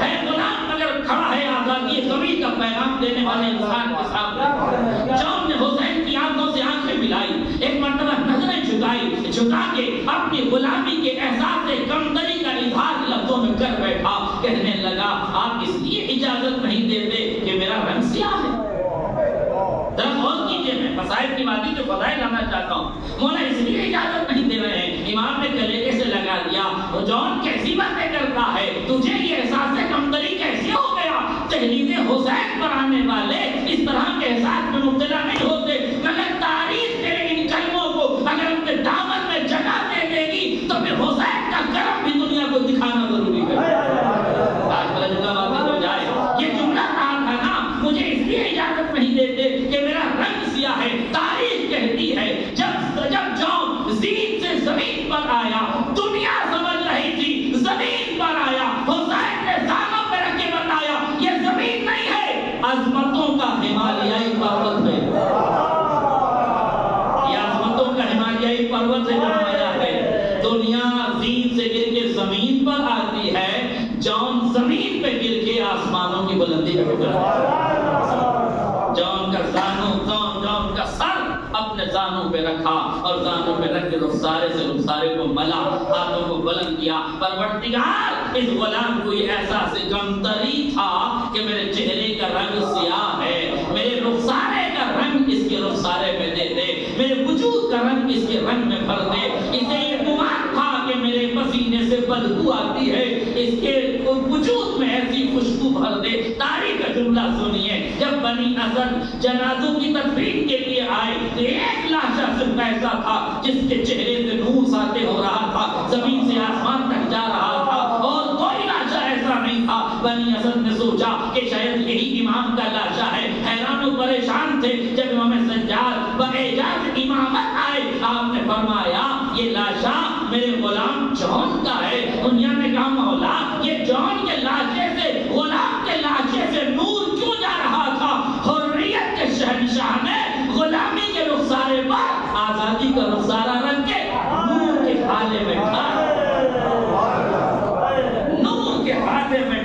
ہے غلام مگر کھڑا ہے آزادی زمین کا پیغام دینے والے انسان کے سامنے۔ جان نے حسین کی آنکھوں سے آنکھیں ملائی، ایک مرتبہ نظریں جھکائی، جھکا کے اپنی غلامی کے احساس سے کمتری کا اظہار لفظوں میں کر بیٹھا، کہنے لگا آپ اس لیے اجازت نہیں دیتے کہ میرا رنگ سیاہ ہے؟ ذرا غور کیجئے، میں مسائل کی باتیں جو فضائل لانا چاہتا ہوں، مولا اس لیے اجازت نہیں دے رہے ہیں۔ امام نے کلیجے سے لگا دیا، وہ جان کیسی باتیں کرتا ہے، تجھے یہ احساس کمتری کیسے ہو گیا؟ تحریر حسین پر آنے والے اس طرح کے احساس میں مبتلا نہیں ہوتے، مگر تاریخ تیرے ان کلموں کو اگر اپنے دامن میں جگہ دے دے گی تو پھر حسین کا کرم بھی دنیا کو دکھانا ضروری ہے۔ آج بلا جملہ واضح ہو جائے، یہ جملہ کہا تھا نا مجھے اس لیے اجازت نہیں دیتے کہ میرا رنگ سیاہ ہے۔ تاریخ کہتی ہے جب جان زین سے زمین پر آیا، دنیا سمجھ رہی تھی زمین پر آیا، حسین نے زانوں پہ رکھ کے بتایا یہ زمین نہیں ہے، عظمتوں کا ہمالیائی پروت ہے، یہ عظمتوں کا ہمالیائی پروت ہے جو آیا ہے۔ دنیا زین سے گر کے زمین پر آتی ہے، جان زمین پہ گر کے آسمانوں کی بلندی پہ اٹھتا ہے۔ جان کا جان کا سر اپنے زانوں پہ رکھا اور زانوں پہ رکھ کے رخسارے کو ملا، ہاتھوں کو بلند کیا۔ پروردگار اس غلام کو یہ احساس کمتری تھا کہ میرے چہرے کا رنگ سیاہ ہے، میرے رخسارے کا رنگ اس کے رخسارے میں دے دے، میرے وجود کا رنگ اس کے رنگ میں بھر دے۔ اسے یہ گمان تھا کہ میرے پسینے سے بدبو آتی ہے، اس کے وجود میں ایسی خوشبو بھر دے۔ تاریخ کا جملہ سنیے، جب بنی اسد جنازوں کی تدفین کے لیے آئے تو ایک لاشا صرف ایسا تھا جس کے چہرے سے نور ساطع ہو رہا تھا، زمین سے آسمان تک جا رہا تھا، اور کوئی لاشا ایسا نہیں تھا۔ بنی اسد نے سوچا کہ شاید یہی امام کا لاشا ہے، حیران و پریشان تھے۔ جب امام سجاد باعجاز امامت آئے، آپ نے فرمایا یہ لاشا میرے غلام جان کا ہے۔ دنیا نے کہا مولا یہ جان کے لاشے سے، غلام کے لاشے سے نور کیوں جا رہا تھا؟ حریت کے شہنشاہ نے غلامی کے رخسارے پر آزادی کا رخسارہ رکھ کے نور کے حالے میں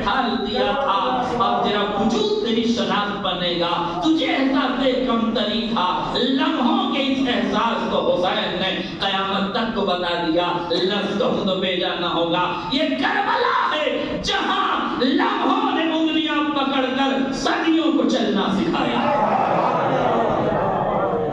ڈھال دیا تھا۔ اب تیرا وجود تیری شناخت بنے گا، تجھے احساس کمتری تھا۔ لمحوں کے اس احساس کو حسین نے قیامت تک کو بتا دیا، لفظ کہوں تو بے جانا ہوگا۔ یہ کربلا ہے جہاں لمحوں نے انگلیاں پکڑ کر صدیوں کو چلنا سکھایا،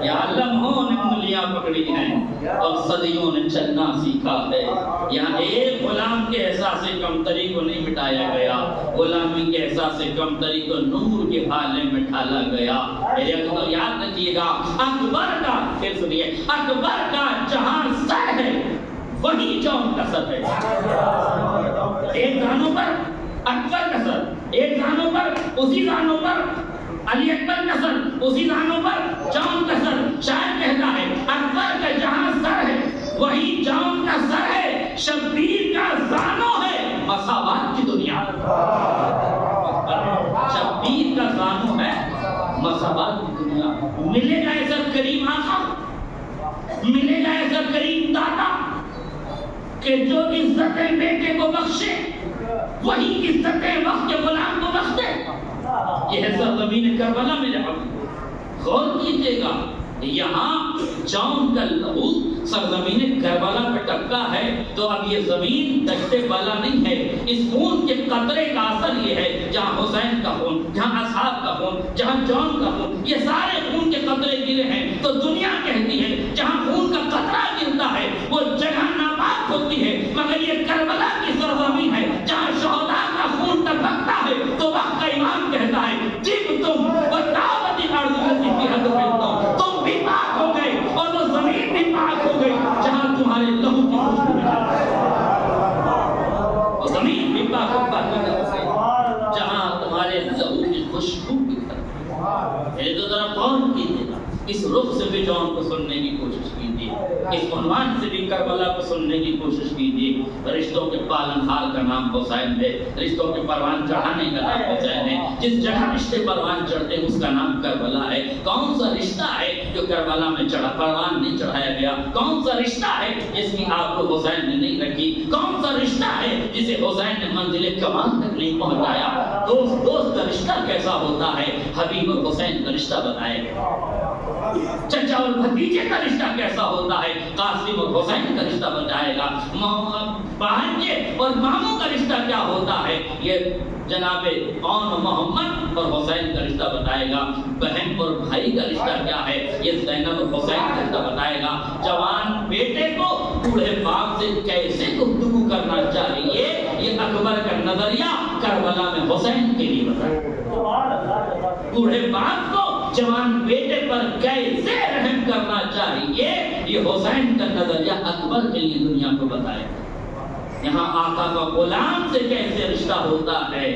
یہاں لمحوں نے انگلیاں پکڑی ہیں اور صدیوں نے چلنا سیکھا ہے۔ یہاں ایک غلام کے احساس کمتری کو نہیں مٹایا گیا، غلامی کے احساس کمتری کو نور کے حالے میں ڈھالا گیا۔ میرے تو یاد رکھیے گا، اکبر کا، پھر سنیے، اکبر کا جہاں سر ہے وہی جان کا سر ہے۔ ایک زانوں پر اکبر کا سر، ایک زانوں پر، اسی زانوں پر علی اکبر کا سر، اسی زانوں پر جان کا سر۔ شاعر کہتا ہے اکبر کا جہاں سر ہے وہی جان کا سر ہے، شبیر کا زانوں ہے مساوات کی دنیا۔ شبیر کا زانوں ہے مساوات کی دنیا۔ ملے گا ایسا کریم آقا، ملے گا ایسا کریم داتا کہ جو عزت بیٹے کو بخشے وہی عزت وقت کے غلام کو بخش دے. یہ ہے سرزمین کربلا. میرے حبیب غور کیجئے گا، یہاں جون کا لہو سرزمین کربلا پہ ٹپکا ہے تو اب یہ زمین دشت بالا نہیں ہے. اس خون کے قطرے کا اثر یہ ہے، جہاں حسین کا خون، جہاں اصحاب کا خون، جہاں جون کا خون، یہ سارے خون کے قطرے گرے ہیں تو دنیا کہتی ہے جہاں خون کا قطرہ گرتا ہے وہ جگہ ناپاک ہوتی ہے، مگر یہ کربلا کی سرزمین ہے جہاں شہداء کا خون ٹپکتا ہے تو وقت کا امام کہتا ہے جب تم وَتَعَوَتِ الْأَرْضُ الَّتِي فِيهَا دُفِنْتُمْ، تم بھی پاک ہو گئے اور وہ زمین بھی پاک ہو گئی جہاں تمہارے لہو کی خوشبو ملی. وہ زمین بھی پاک ہو گئی جہاں تمہارے لہو کی خوشبو ملی. میرے دو طرف غور کیجیے گا، اس رخ سے بھی جون کو سننے کی کوشش کیجیے، اس عنوان سے بھی کربلا کو سننے کی کوشش کیجیے. رشتوں کے پالن ہار کا نام حسین ہے، رشتوں کے پروان چڑھانے کا نام حسین ہے. جس جگہ رشتے پروان چڑھتے ہیں اس کا نام کربلا ہے. کون سا رشتہ ہے جو کربلا میں چڑھا پروان نہیں چڑھایا گیا؟ کون سا رشتہ ہے جس کی آپ کو حسین نے نہیں رکھی؟ کون سا رشتہ ہے جسے حسین نے منزل کمال تک نہیں پہنچایا؟ دوست کا رشتہ کیسا ہوتا ہے حبیب اور حسین کا رشتہ بتائے گا. چچا اور بھتیجے کا رشتہ کیسا ہوتا ہے قاسم اور حسین کا رشتہ بتائے گا. بھانجے اور ماموں کا رشتہ کیا ہوتا ہے یہ جناب اون محمد اور حسین کا رشتہ بتائے گا. بہن اور بھائی کا رشتہ کیا ہے یہ زینب اور حسین کا رشتہ بتائے گا. جوان بیٹے کو بوڑھے باپ سے کیسے گفتگو کرنا چاہیے یہ اکبر کا نظریہ کربلا میں حسین کے لیے بتایا. بوڑھے باپ کو جوان بیٹے پر کیسے رحم کرنا چاہیے یہ حسین کا نظریہ اکبر کے لیے دنیا کو بتائے. یہاں آقا کا غلام سے کیسے رشتہ ہوتا ہے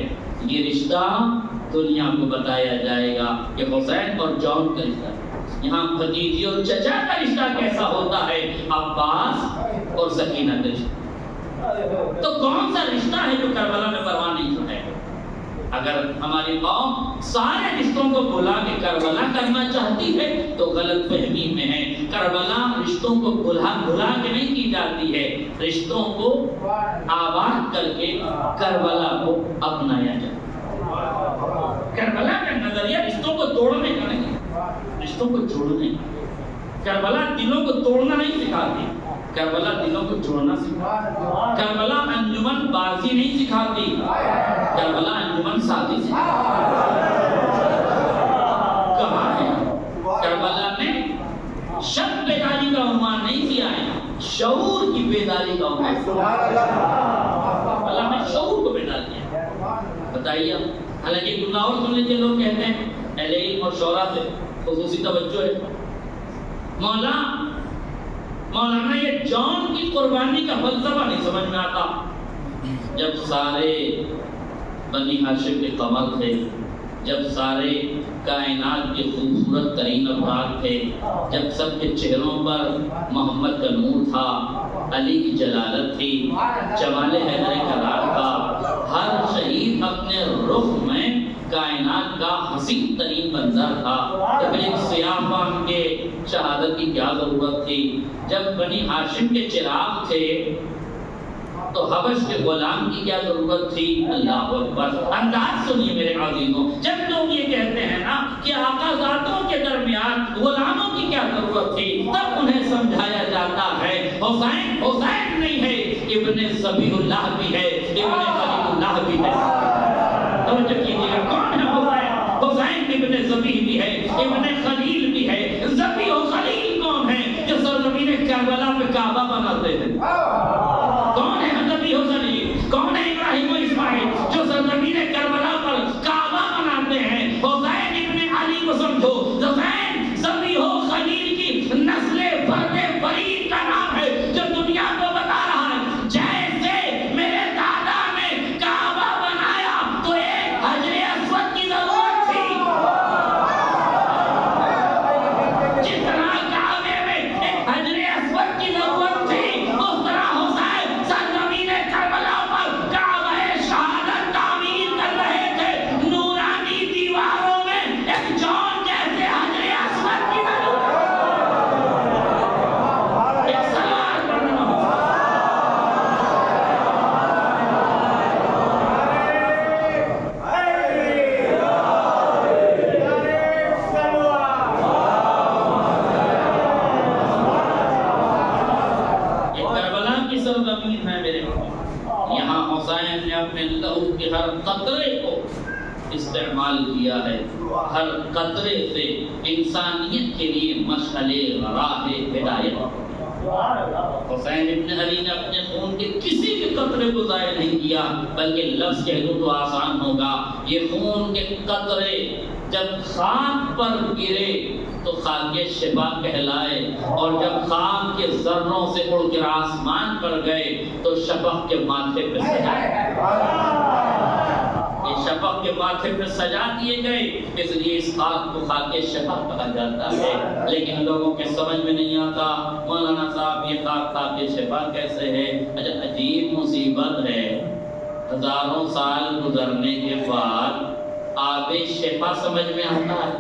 یہ رشتہ دنیا کو بتایا جائے گا. یہ حسین اور جون کا رشتہ. یہاں بھتیجی اور چچا کا رشتہ کیسا ہوتا ہے عباس اور سکینہ کا رشتہ. تو کون سا رشتہ ہے جو کربلا میں پروان نہیں چڑھائے؟ اگر ہماری قوم سارے رشتوں کو بھلا کے کربلا کرنا چاہتی ہے تو غلط فہمی میں ہے. کربلا رشتوں کو بھلا کے نہیں کی جاتی ہے، رشتوں کو آباد کر کے کربلا کو اپنایا جاتا ہے. کربلا کا نظریہ رشتوں کو توڑنے کا نہیں، رشتوں کو جوڑنے کا. کربلا دلوں کو توڑنا نہیں سکھاتی، کربلا دلوں کو جوڑنا سکھاتی. کربلا انجمن بازی نہیں سکھاتی، کربلا انجمن سازی سکھاتی. کہاں ہے کربلا نے شک بیداری کا عنوان نہیں دیا ہے، شعور کی بیداری کا عنوان. اللہ نے شعور کو بیدار کیا. بتائیے حالانکہ ایک اور سن لیجیے، لوگ کہتے ہیں اہل علم اور شعراء سے خصوصی توجہ ہے. مولانا یہ جون کی قربانی کا فلسفہ نہیں سمجھ میں آتا. جب سارے بنی ہاشم کے قمر تھے، جب سارے کائنات کے خوبصورت ترین افراد تھے، جب سب کے چہروں پر محمد کا نور تھا، علی کی جلالت تھی، جمال حیدر کرار تھا، ہر شہید اپنے رخ میں کائنات کا حسین ترین منظر تھا، جب ایک سیاہ فام کے شہادت کی کیا ضرورت تھی؟ جب بنی ہاشم کے چراغ تھے تو حبش کے غلام کی کیا ضرورت تھی؟ اللہ اکبر. انداز سنیے میرے عزیزوں، جب لوگ یہ کہتے ہیں نا کہ آقا ذاتوں کے درمیان غلاموں کی کیا ضرورت تھی، تب انہیں سمجھایا جاتا ہے حسین حسین نہیں ہے، ابن ذبیح اللہ بھی ہے، ابن خلیل اللہ بھی ہے. توجہ کیجیے گا، کون ہے حسین؟ حسین ابن ذبیح بھی ہے، ابن خلیل بھی ہے. ذبیح و خلیل کون ہے جو سرزمین کربلا پہ کعبہ بناتے ہیں؟ کون ہے ذبیح و خلیل؟ کون ہے ابراہیم و اسماعیل جو سرزمین کربلا پر کعبہ بناتے ہیں؟ حسین ابن علی کو سمجھو. حسین ذبیح و خلیل کی نسل فرد فرید کا نام ہے جو دنیا کو بتا رہا ہے جیسے میرے دادا نے کعبہ بنایا تو ایک حجر اسود کی ضرورت تھی، جس طرح کعبے میں ایک حجر اسود کی ضرورت تھی اس طرح حسین حسین نے اپنے لہو کے ہر قطرے کو استعمال کیا ہے، ہر قطرے سے انسانیت کے لیے مشعل راہ ہدایت۔ حسین ابن علی نے اپنے خون کے کسی بھی قطرے کو ضائع نہیں کیا، بلکہ لفظ کہہ دوں تو آسان ہوگا، یہ خون کے قطرے جب خاک پر گرے تو خاک شفا کہلائے، اور جب خاک کے ذروں سے اڑ کر آسمان پر گئے تو شفق کے ماتھے پہ سجائے، یہ شفق کے ماتھے پہ سجا دیے گئے، اس لیے اس خاک کو خاک شفق کہا جاتا ہے۔ لیکن لوگوں کے سمجھ میں نہیں آتا، مولانا صاحب یہ خاک شفق کیسے ہے؟ اچھا عجیب مصیبت ہے، ہزاروں سال گزرنے کے بعد آب شفا سمجھ میں آتا ہے؟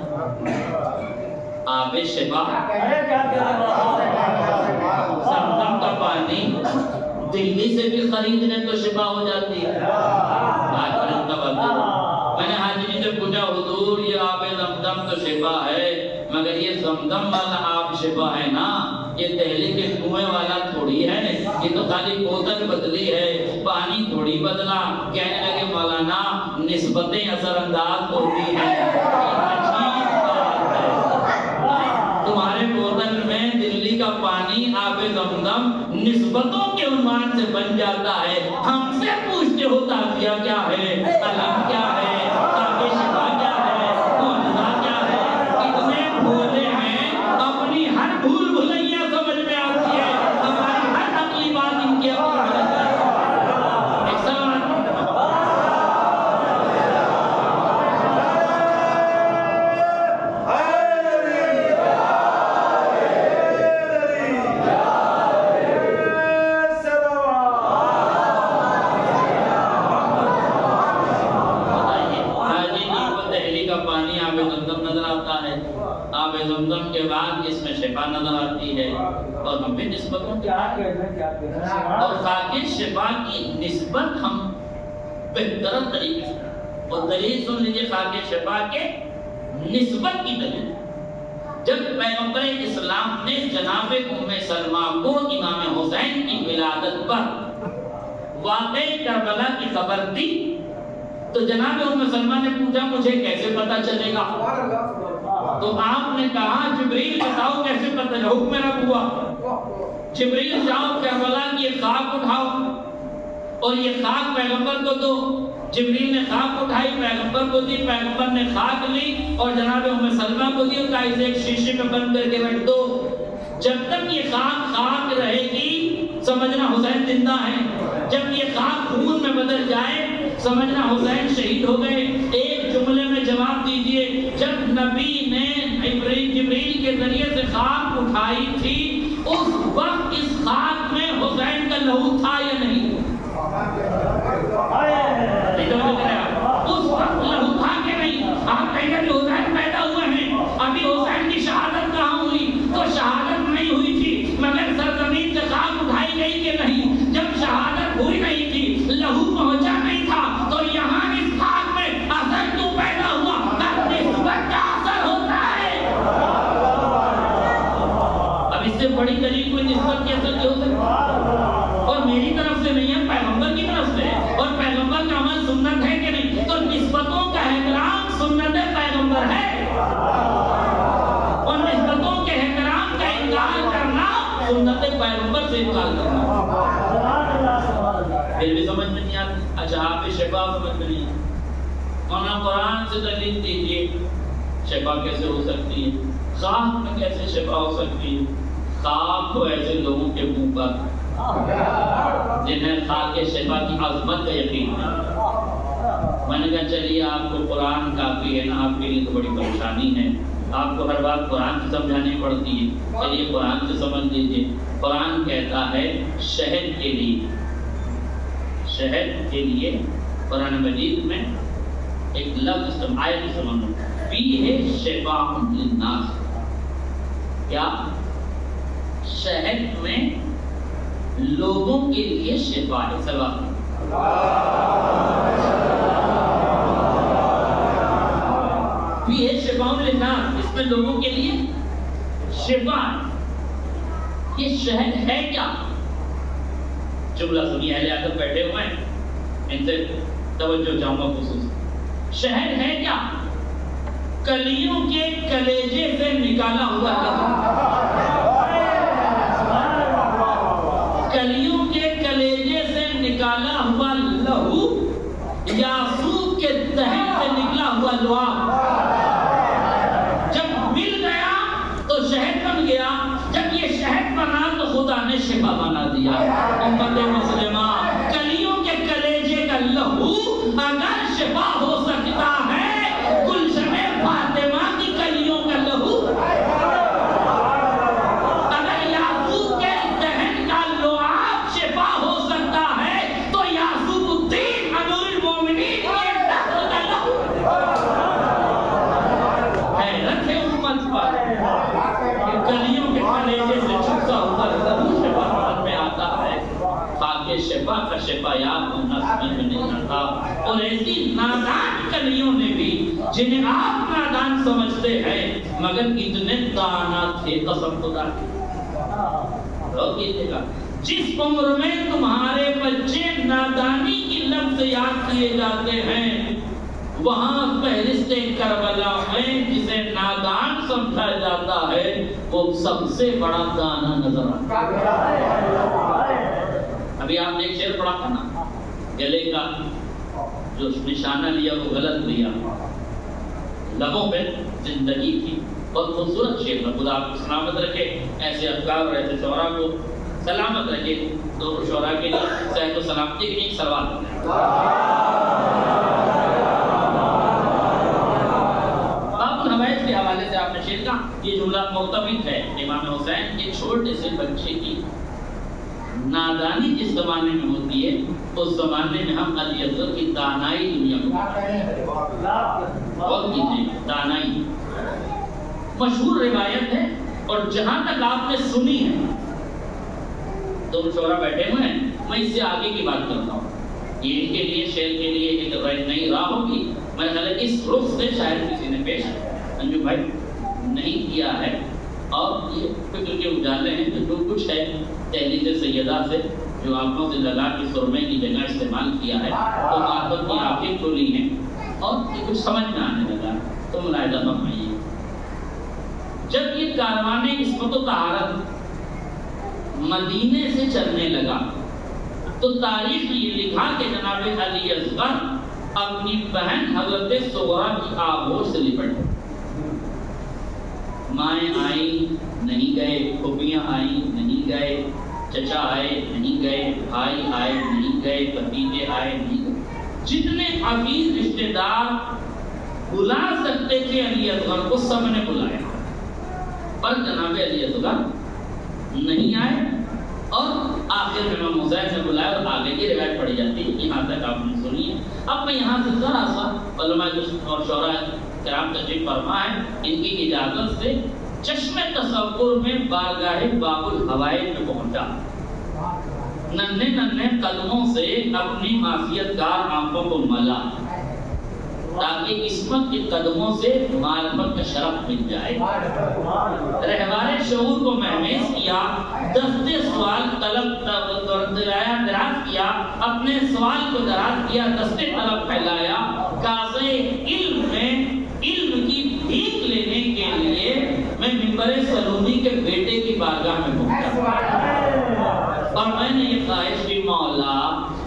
آب شفا، زمزم کا پانی دلی سے بھی خرید لیں تو شفا ہو جاتی ہے۔ میں نے حاجی جی سے پوچھا حضور یہ آب زمزم تو شفا ہے، مگر یہ زمزم والا آب شفا ہے نا، یہ دہلی کے کنویں والا تھوڑی ہے، یہ تو خالی بوتل بدلی ہے، پانی تھوڑی بدلا۔ کہنے لگے مولانا نسبتیں اثر انداز ہوتی ہیں، تمہارے بوتل میں دلی کا پانی آب زمزم نسبتوں کے عنوان سے بن جاتا ہے، ہم سے پوچھتے ہو تعزیہ کیا ہے، علم کیا ہے، تاکہ شفا کیا ہے، معجزہ کیا ہے؟ اتنے بھولے ہیں، اپنی ہر بھول بھلائیاں سمجھ میں آتی ہے، ہماری ہر عقلی بات ان کی اپنی غلط ہے۔ ایک سوال زمزم کے بعد اس میں شفا نظر آتی ہے، اور ہم بھی نسبتوں کی اور خاک شفا کی نسبت ہم بہتر طریقے سے، اور دلیل سن لیجیے خاک شفا کے نسبت کی دلیل۔ جب پیغمبر اسلام نے جناب ام سلمہ کو امام حسین کی ولادت پر واقع کربلا کی خبر دی تو جناب ام سلمہ نے پوچھا مجھے کیسے پتا چلے گا؟ تو آپ نے کہا جبریل بتاؤ کیسے پتہ چلا، حکم رب ہوا، جبریل جاؤ کربلا کی ایک خاک اٹھاؤ اور یہ خاک پیغمبر کو دو۔ جبریل نے خاک اٹھائی، پیغمبر کو دی، پیغمبر نے خاک لی اور جناب ام سلمہ کو دی، کہا اسے ایک شیشے میں بند کر کے رکھ دو، جب تک یہ خاک خاک رہے گی سمجھنا حسین زندہ ہے، جب یہ خاک خون میں بدل جائے سمجھنا حسین شہید ہو گئے۔ ایک جملے میں جواب دیجئے، جب نبی نے جبریل کے ذریعے سے خاک اٹھائی تھی اس وقت اس خاک میں حسین کا لہو تھا یا نہیں؟ اس وقت لہو تھا کہ نہیں؟ آپ کہیں گے حسین پیدا ہوئے ہیں، ابھی حسین کی شہادت کہاں ہوئی؟ تو شہادت نہیں ہوئی تھی مگر سرزمین سے خاک اٹھائی گئی کہ نہیں؟ جب شہادت ہوئی نہیں تھی، لہو پہنچا نہیں تھا، تو یہاں اس خاک میں اثر کیوں پیدا ہوا؟ نسبت کا اثر ہوتا ہے۔ اب اس سے بڑی دلیل کوئی نسبت کے اثر کی ہو سکتی؟ اور میری طرف سے نہیں ہے، پیغمبر کی طرف سے، اور پیغمبر کا عمل سنت ہے کہ نہیں؟ تو نسبتوں کا احترام سنت پیغمبر ہے، اور نسبتوں کے احترام کا انکار کرنا سنت پیغمبر سے انکار کرنا۔ پھر بھی سمجھ میں نہیں آتی، اچھا آپ شفا سمجھ میں نہیں آتی، اور قرآن سے دلیل دیجیے شفا کیسے ہو سکتی ہے، خاک میں کیسے شفا ہو سکتی ہے؟ خاک کو ایسے لوگوں کے منہ پر جنہیں خاک شفا کی عظمت کا یقین ہے۔ میں نے کہا چلیے آپ کو قرآن کافی ہے نا، آپ کے لیے تو بڑی پریشانی ہے، آپ کو ہر بات قرآن سے سمجھانی پڑتی ہے، چلیے قرآن سے سمجھ لیجیے۔ قرآن کہتا ہے شہد کے لیے قرآن مجید میں ایک لفظ آیت سمجھو، فیہ شفاء للناس، کیا شہد میں لوگوں کے لیے شفا ہے، سوا فیہ شفاء للناس، اس میں لوگوں کے لیے شفا ہے۔ یہ شہد ہے کیا؟ جملہ سنیے، اہل ادب بیٹھے ہوئے ہیں، ان سے توجہ چاہوں گا خصوص. شہد ہے کیا؟ کلیوں کے کلیجے سے نکالا ہوا کلیوں کے کلیجے سے نکالا ہوا لہو، یاسوب کے دہن سے نکلا ہوا لعاب. جب مل گیا تو شہد بن گیا. جب یہ شہد بنا تو خدا نے شفا بنا دیا. امت مسلمہ، کلیوں کے کلیجے کا لہو اگر شفا ہو سکتا ہے، گلشن فاطمہ کی کلیوں کا لہو اگر یعقوب کے دہن کا لعاب شفا ہو سکتا ہے، تو یعقوب الدین امیر المومنین کے دہن کا لہو. حیرت ہے امت پر کہ کلیوں کے کلیجے سے چھپا ہوا لہو شفا حال میں آتا ہے. خاک شفا کا شفا یاب ہونا سمجھ میں نہیں آتا. اور ایسی نادان کلیوں نے بھی جنہیں آپ نادان سمجھتے ہیں مگر اتنے دانا تھے قسم خدا کی. جس عمر میں تمہارے بچے نادانی کی لفظ یاد کیے جاتے ہیں، وہاں فہرست کربلا میں جسے نادان سمجھا جاتا ہے وہ سب سے بڑا دانا نظر آتا ہے. ابھی آپ نے ایک شعر پڑھا تھا نا، گلے کا جو نشانہ لیا وہ غلط لیا، لبوں پہ زندگی تھی. بہت خوبصورت شعر ہے. خدا آپ کو سلامت رکھے، ایسے افکار اور ایسے شعراء کو سلامت رکھے. دو شعراء کے لیے صحت و سلامتی کے لیے ایک سوال باب الحوائج کے حوالے سے آپ نے شعر کا یہ جملہ مرتبط ہے. امام حسین کے چھوٹے سے بچے کی نادانی جس زمانے میں ہوتی ہے اس زمانے میں ہم علی اصغر کی دانائی دنیا کو غور کیجیے. دانائی مشہور روایت ہے اور جہاں تک آپ نے سنی ہے، دو شعراء بیٹھے ہوئے ہیں، میں اس سے آگے کی بات کرتا ہوں. یہ ان کے لیے شعر کے لیے ایک نئی راہ ہوگی. میں نے اس رخ سے شاید کسی نے پیش انجو بھائی نہیں کیا ہے. اور یہ فکر کے اجالے ہیں جو کچھ ہے تحریر سیدہ سے جو آنکھوں سے لگا کے سرمے کی جگہ استعمال کیا ہے، تو آنکھوں کی آنکھیں کھلی ہیں اور یہ کچھ سمجھ میں آنے لگا. تو ملاحظہ فرمائیے، جب یہ کاروان عصمت و طہارت مدینے سے چلنے لگا تو تاریخ میں یہ لکھا کہ جناب علی اصغر اپنی بہن حضرت صغرا کی آغوش سے لپٹ گئے. مائیں آئی نہیں گئے، پھوپھیاں آئی نہیں گئے، چچا آئے نہیں گئے، بھائی آئے نہیں گئے، بھتیجے آئے نہیں گئے. جتنے عزیز رشتے دار بلا سکتے تھے علی اصغر کو سب نے بلایا، پر جناب علی اصغر نہیں آئے. اور آخر میں امام حسین نے بلایا اور آگے کی روایت پڑھی جاتی ہے. یہاں تک آپ نے سنی ہے. اب میں یہاں سے ذرا سا علماء اور شعراء کرام تشریف فرما ہے، ان کی اجازت سے چشم تصور میں بارگاہ باب الحوائج میں پہنچا. ننھے ننھے قدموں سے اپنی معصیت کار آنکھوں کو ملا تاکہ عصمت کے قدموں سے معرفت کا شرف مل جائے. رہبار شعور کو مہمیز کیا، دستے سوال طلب دراز کیا، اپنے سوال کو دراز کیا، دستے طلب پھیلایا. کاسے علم میں علم کی بھیک لینے کے لیے میں منبر سلونی کے بیٹے کی بارگاہ میں پہنچا اور میں نے یہ خواہش کی، مولا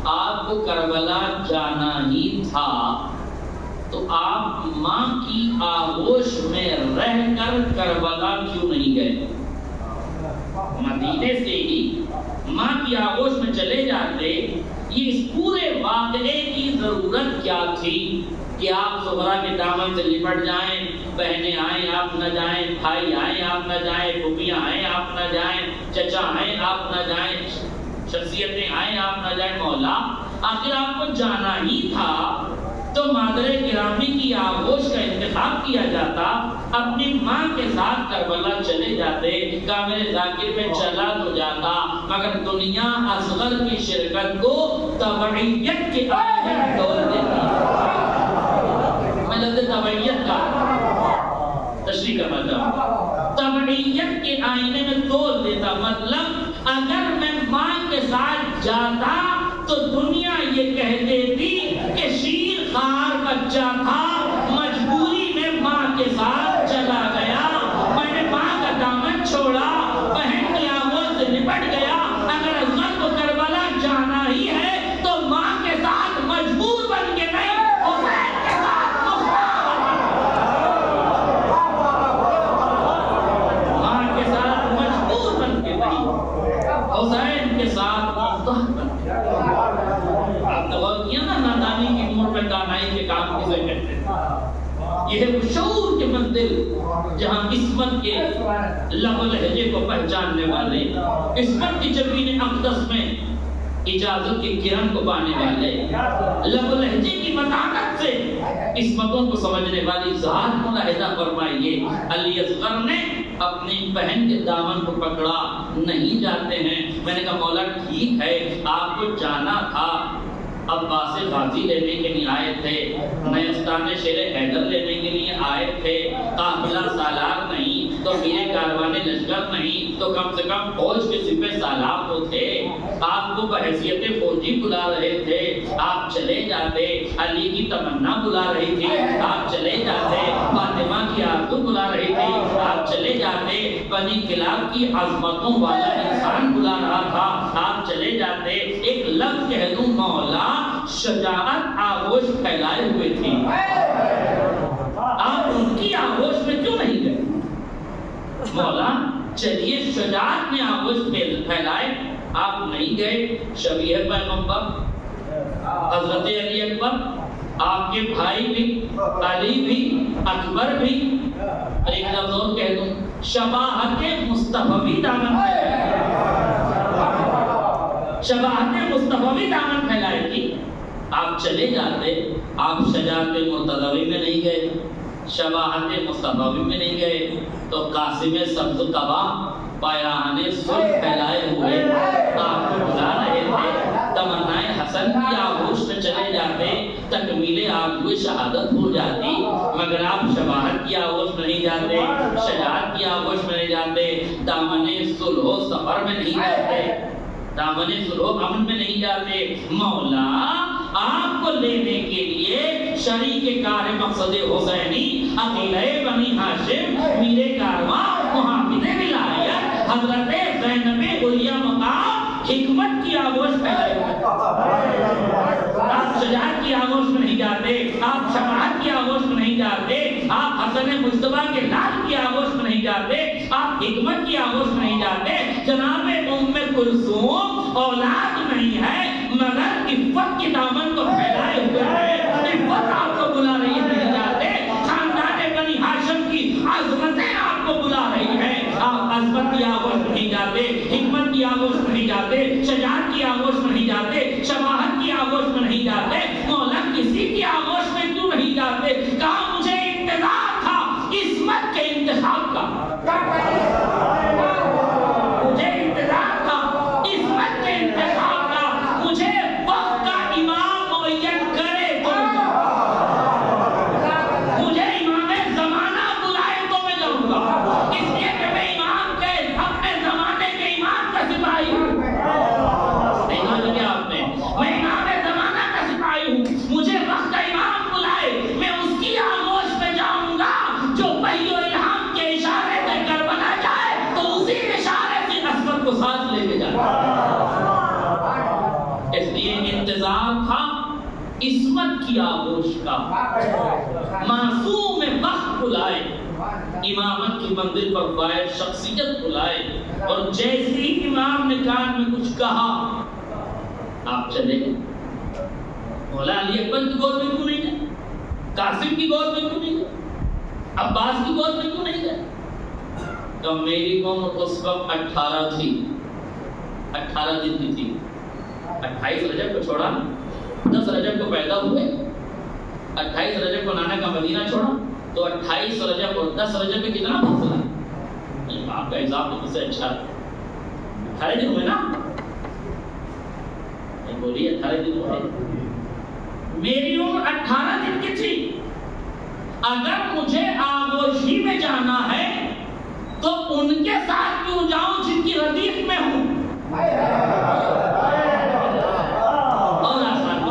آپ کو کربلا جانا ہی تھا تو آپ ماں کی آغوش میں رہ کر کربلا کیوں نہیں گئے؟ مدینے سے ہی ماں کی آغوش میں چلے جاتے. یہ اس پورے واقعے کی ضرورت کیا تھی کہ آپ صغرا کے دامن سے لپٹ جائیں، بہنیں آئیں آپ نہ جائیں، بھائی آئیں آپ نہ جائیں، پھوپھیاں آئیں آپ نہ جائیں، چچا آئیں آپ نہ جائیں، شخصیتیں آئیں آپ نہ جائیں. مولا آخر آپ کو جانا ہی تھا تو مادر گرامی کی آغوش کا انتخاب کیا جاتا، اپنی ماں کے ساتھ کربلا چلے جاتے. کامل ذاکر میں چلا تو جاتا مگر دنیا اصغر کی شرکت کو تبعیت کے آئے میں ڈول دیتی. میں لفظ تبعیت کا تشریح کرنا چاہوں، تبعیت کے آئینے میں تول دیتا. مطلب اگر میں ماں کے ساتھ جاتا تو دنیا یہ کہہ دیتی کہ شیر خار بچہ تھا، مجبوری میں ماں کے ساتھ چلا گیا، میں نے ماں کا دامن چھوڑا، بہن کی آغوش سے نپٹ گیا، اگر عظمت کو کربلا جانا ہی ہے تو ماں کے ساتھ مجبور بن کے نہیں، حسین کے ساتھ ماں کے ساتھ مجبور بن کے نہیں، حسین کے ساتھ مفتاح بن کے۔ آپ نے غور کیا نا نادانی کی عمر میں دانائی کے کام کسے کہتے ہیں؟ یہ ہے وہ شعور کے منزل جہاں عصمت کے لب و لہجے کو پہچاننے والے، عصمت کی جبین اقدس میں اجازت کی کرن کو پانے والے، لب و لہجے کی متانت سے عصمتوں کو سمجھنے والی ذات ملاحظہ فرمائیے۔ علی اصغر نے اپنی بہن کے دامن کو پکڑا، نہیں جاتے ہیں۔ میں نے کہا مولا ٹھیک ہے، آپ کو جانا تھا، عباس غازی لینے کے لیے آئے تھے، نیستان شیر حیدر لینے کے لیے آئے تھے، قافلہ سالار نہیں تو میرے کاروان لشکر نہیں تو کم سے کم فوج کے سپہ سالار تو تھے، آپ کو بحیثیت فوجی بلا رہے تھے، آپ چلے جاتے، علی کی تمنا بلا رہی تھی، آپ چلے جاتے، فاطمہ کی آرزو بلا رہی تھی، آپ چلے جاتے، بنی کلاب کی عظمتوں والا انسان بلا رہا تھا، آپ چلے جاتے، ایک لفظ کہہ دوں مولا شجاعت آغوش پھیلائے ہوئے تھی، آپ ان کی آغوش میں کیوں نہیں گئے؟ مولا چلیے شجاعت میں آغوش پھیلائے، آپ نہیں گئے۔ شبیہ پیغمبر حضرت علی اکبر، آپ کے بھائی بھی، علی بھی، اکبر بھی، ایک لفظ اور کہہ دوں، شباہت مصطفی دامن پھیلائے، شباہت مصطفی دامن پھیلائے تھی، آپ چلے جاتے، آپ شجاعت مرتضوی میں نہیں گئے، شباہت مصطفی میں نہیں گئے، تو قاسم سبز قبا پیراہن صلح پھیلائے ہوئے آپ کو بلا رہے تھے، تمنائے حسن کی آغوش میں چلے جاتے، تکمیل آرزو شہادت ہو جاتی، مگر آپ شباہت کی آغوش میں نہیں جاتے، شجاعت کی آغوش میں نہیں جاتے، دامن صلح و سفر میں نہیں جاتے، دامن صلح و امن میں نہیں جاتے۔ مولا آپ کو لینے کے لیے شریک کار مقصد حسینی عقیلہ بنی ہاشم میرے کارواں محافظ ولایت حضرت زینب علیہ مقام حکمت کی آغوش پھیلائے ہوئے، آپ شجاعت کی آغوش میں نہیں جاتے، آپ شفاعت کی آغوش میں نہیں جاتے، آپ حسن مجتبیٰ کے لال کی آغوش میں نہیں جاتے، آپ حکمت کی آغوش میں نہیں جاتے۔ جناب ام کلثوم اولاد نہیں ہے مگر عفت کی دامن کو پھیلائے ہوئے ہیں، عفت آپ کو بلا رہی ہے، نہیں جاتے، خاندان بنی ہاشم کی عظمتیں آپ کو بلا رہی ہیں، آپ عظمت کی آغوش میں نہیں جاتے، حکمت کی آغوش میں نہیں جاتے، شجاعت کی آغوش میں نہیں جاتے، شباہت کی آغوش میں نہیں جاتے، مولا کسی کی آغوش میں کیوں نہیں جاتے؟ کہا مجھے انتظار تھا عصمت کے انتخاب کا، مجھے انتظار تھا عصمت کے انتخاب کا، مجھے وقت کا امام معین کرے تو مجھے امام زمانہ بلائے تو میں جاؤں گا، اس لیے کہ میں امام کے اپنے زمانے کے امام کا سپاہی ہوں، نہیں سمجھ گیا آپ نے، میں امام زمانہ کا سپاہی ہوں، مجھے وقت کا امام بلائے، میں اس کی آغوش میں جاؤں گا جو وحی و الہام کے اشارے سے کربلا جائے تو اسی اشارے سے عصمت کو ساتھ لے کے جائے۔ اس لیے انتظار تھا عصمت کی آغوش کا، معصوم وقت بلائے، امامت کی منزل پر فائز شخصیت بلائے، اور جیسے ہی امام نے کان میں کچھ کہا آپ چلے گئے۔ مولا علی اکبر کی گود میں کیوں نہیں گئے؟ قاسم کی گود میں کیوں نہیں گئے؟ عباس کی گود میں کیوں نہیں گئے؟ تو میری عمر اس وقت 18 تھی، 18 دن کی تھی، 28 رجب کو چھوڑا، 10 رجب کو پیدا ہوئے، 28 رجب کو نانا کا مدینہ چھوڑا، تو 28 رجب اور 10 رجب میں کتنا فاصلہ ہے؟ آپ کا حساب تو مجھ سے اچھا ہے، 18 دن ہوئے نا؟ بولیے 18 دن ہوئے، میری عمر 18 دن کی تھی، اگر مجھے آغوش ہی میں جانا ہے تو ان کے ساتھ کیوں جاؤں جن کی ردیف میں ہوں؟ اور آسان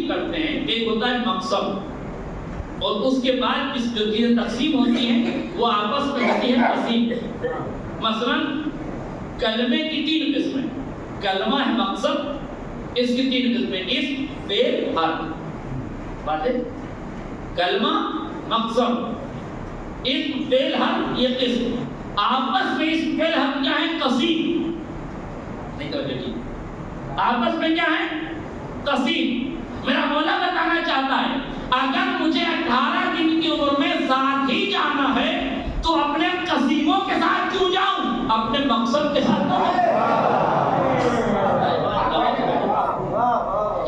تقسیم کرتے ہیں، ایک ہوتا ہے مقصد، اور اس کے بعد اس جو چیزیں تقسیم ہوتی ہیں وہ آپس میں ہوتی ہیں تقسیم۔ مثلا کلمے کی 3 قسمیں، کلمہ ہے مقصد، اس کی 3 قسمیں، اسم، فعل، حرف۔ بات ہے، کلمہ، مقصد، اسم، فعل، حرف، یہ قسم آپس میں اسم فعل حرف کیا ہے؟ قسیم۔ نہیں توجہ کی، آپس میں کیا ہے؟ قسیم۔ میرا مولا بتانا چاہتا ہے اگر مجھے 18 دن کی عمر میں ساتھ ہی جانا ہے تو اپنے قسیموں کے ساتھ کیوں جاؤں، اپنے مقصد کے ساتھ نہ جاؤں۔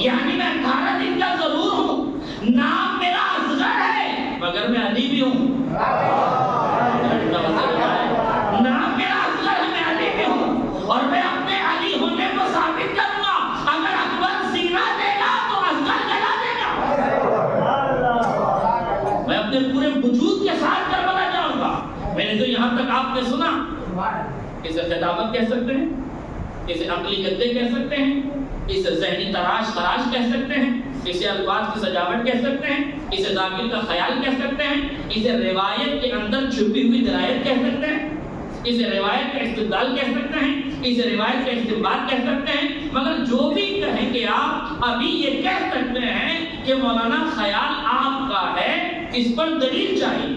یعنی میں 18 دن کا ضرور ہوں، نام میرا اصغر ہے مگر میں علی بھی ہوں، نام میرا اصغر ہے، میں علی بھی ہوں، اور میں اپنے علی ہونے کو ثابت کروں گا۔ اگر اکبر سینہ دے گا تو اصغر جلا دے گا، میں اپنے پورے وجود کے ساتھ کربلا جاؤں گا۔ میں نے تو یہاں تک آپ نے سنا، اسے خطابت کہہ سکتے ہیں، اسے عقلی گدے کہہ سکتے ہیں، اسے ذہنی تراش کہہ سکتے ہیں، اسے الفاظ کی سجاوٹ کہہ سکتے ہیں، اسے ذاکر کا خیال کہہ سکتے ہیں، اسے روایت کے اندر چھپی ہوئی درایت کہہ سکتے ہیں، اسے روایت کا استدلال کہہ سکتے ہیں، اسے روایت کا استنباط کہہ سکتے ہیں۔ مگر جو بھی کہیں کہ آپ ابھی یہ کہہ سکتے ہیں کہ مولانا خیال آپ کا ہے، اس پر دلیل چاہیے۔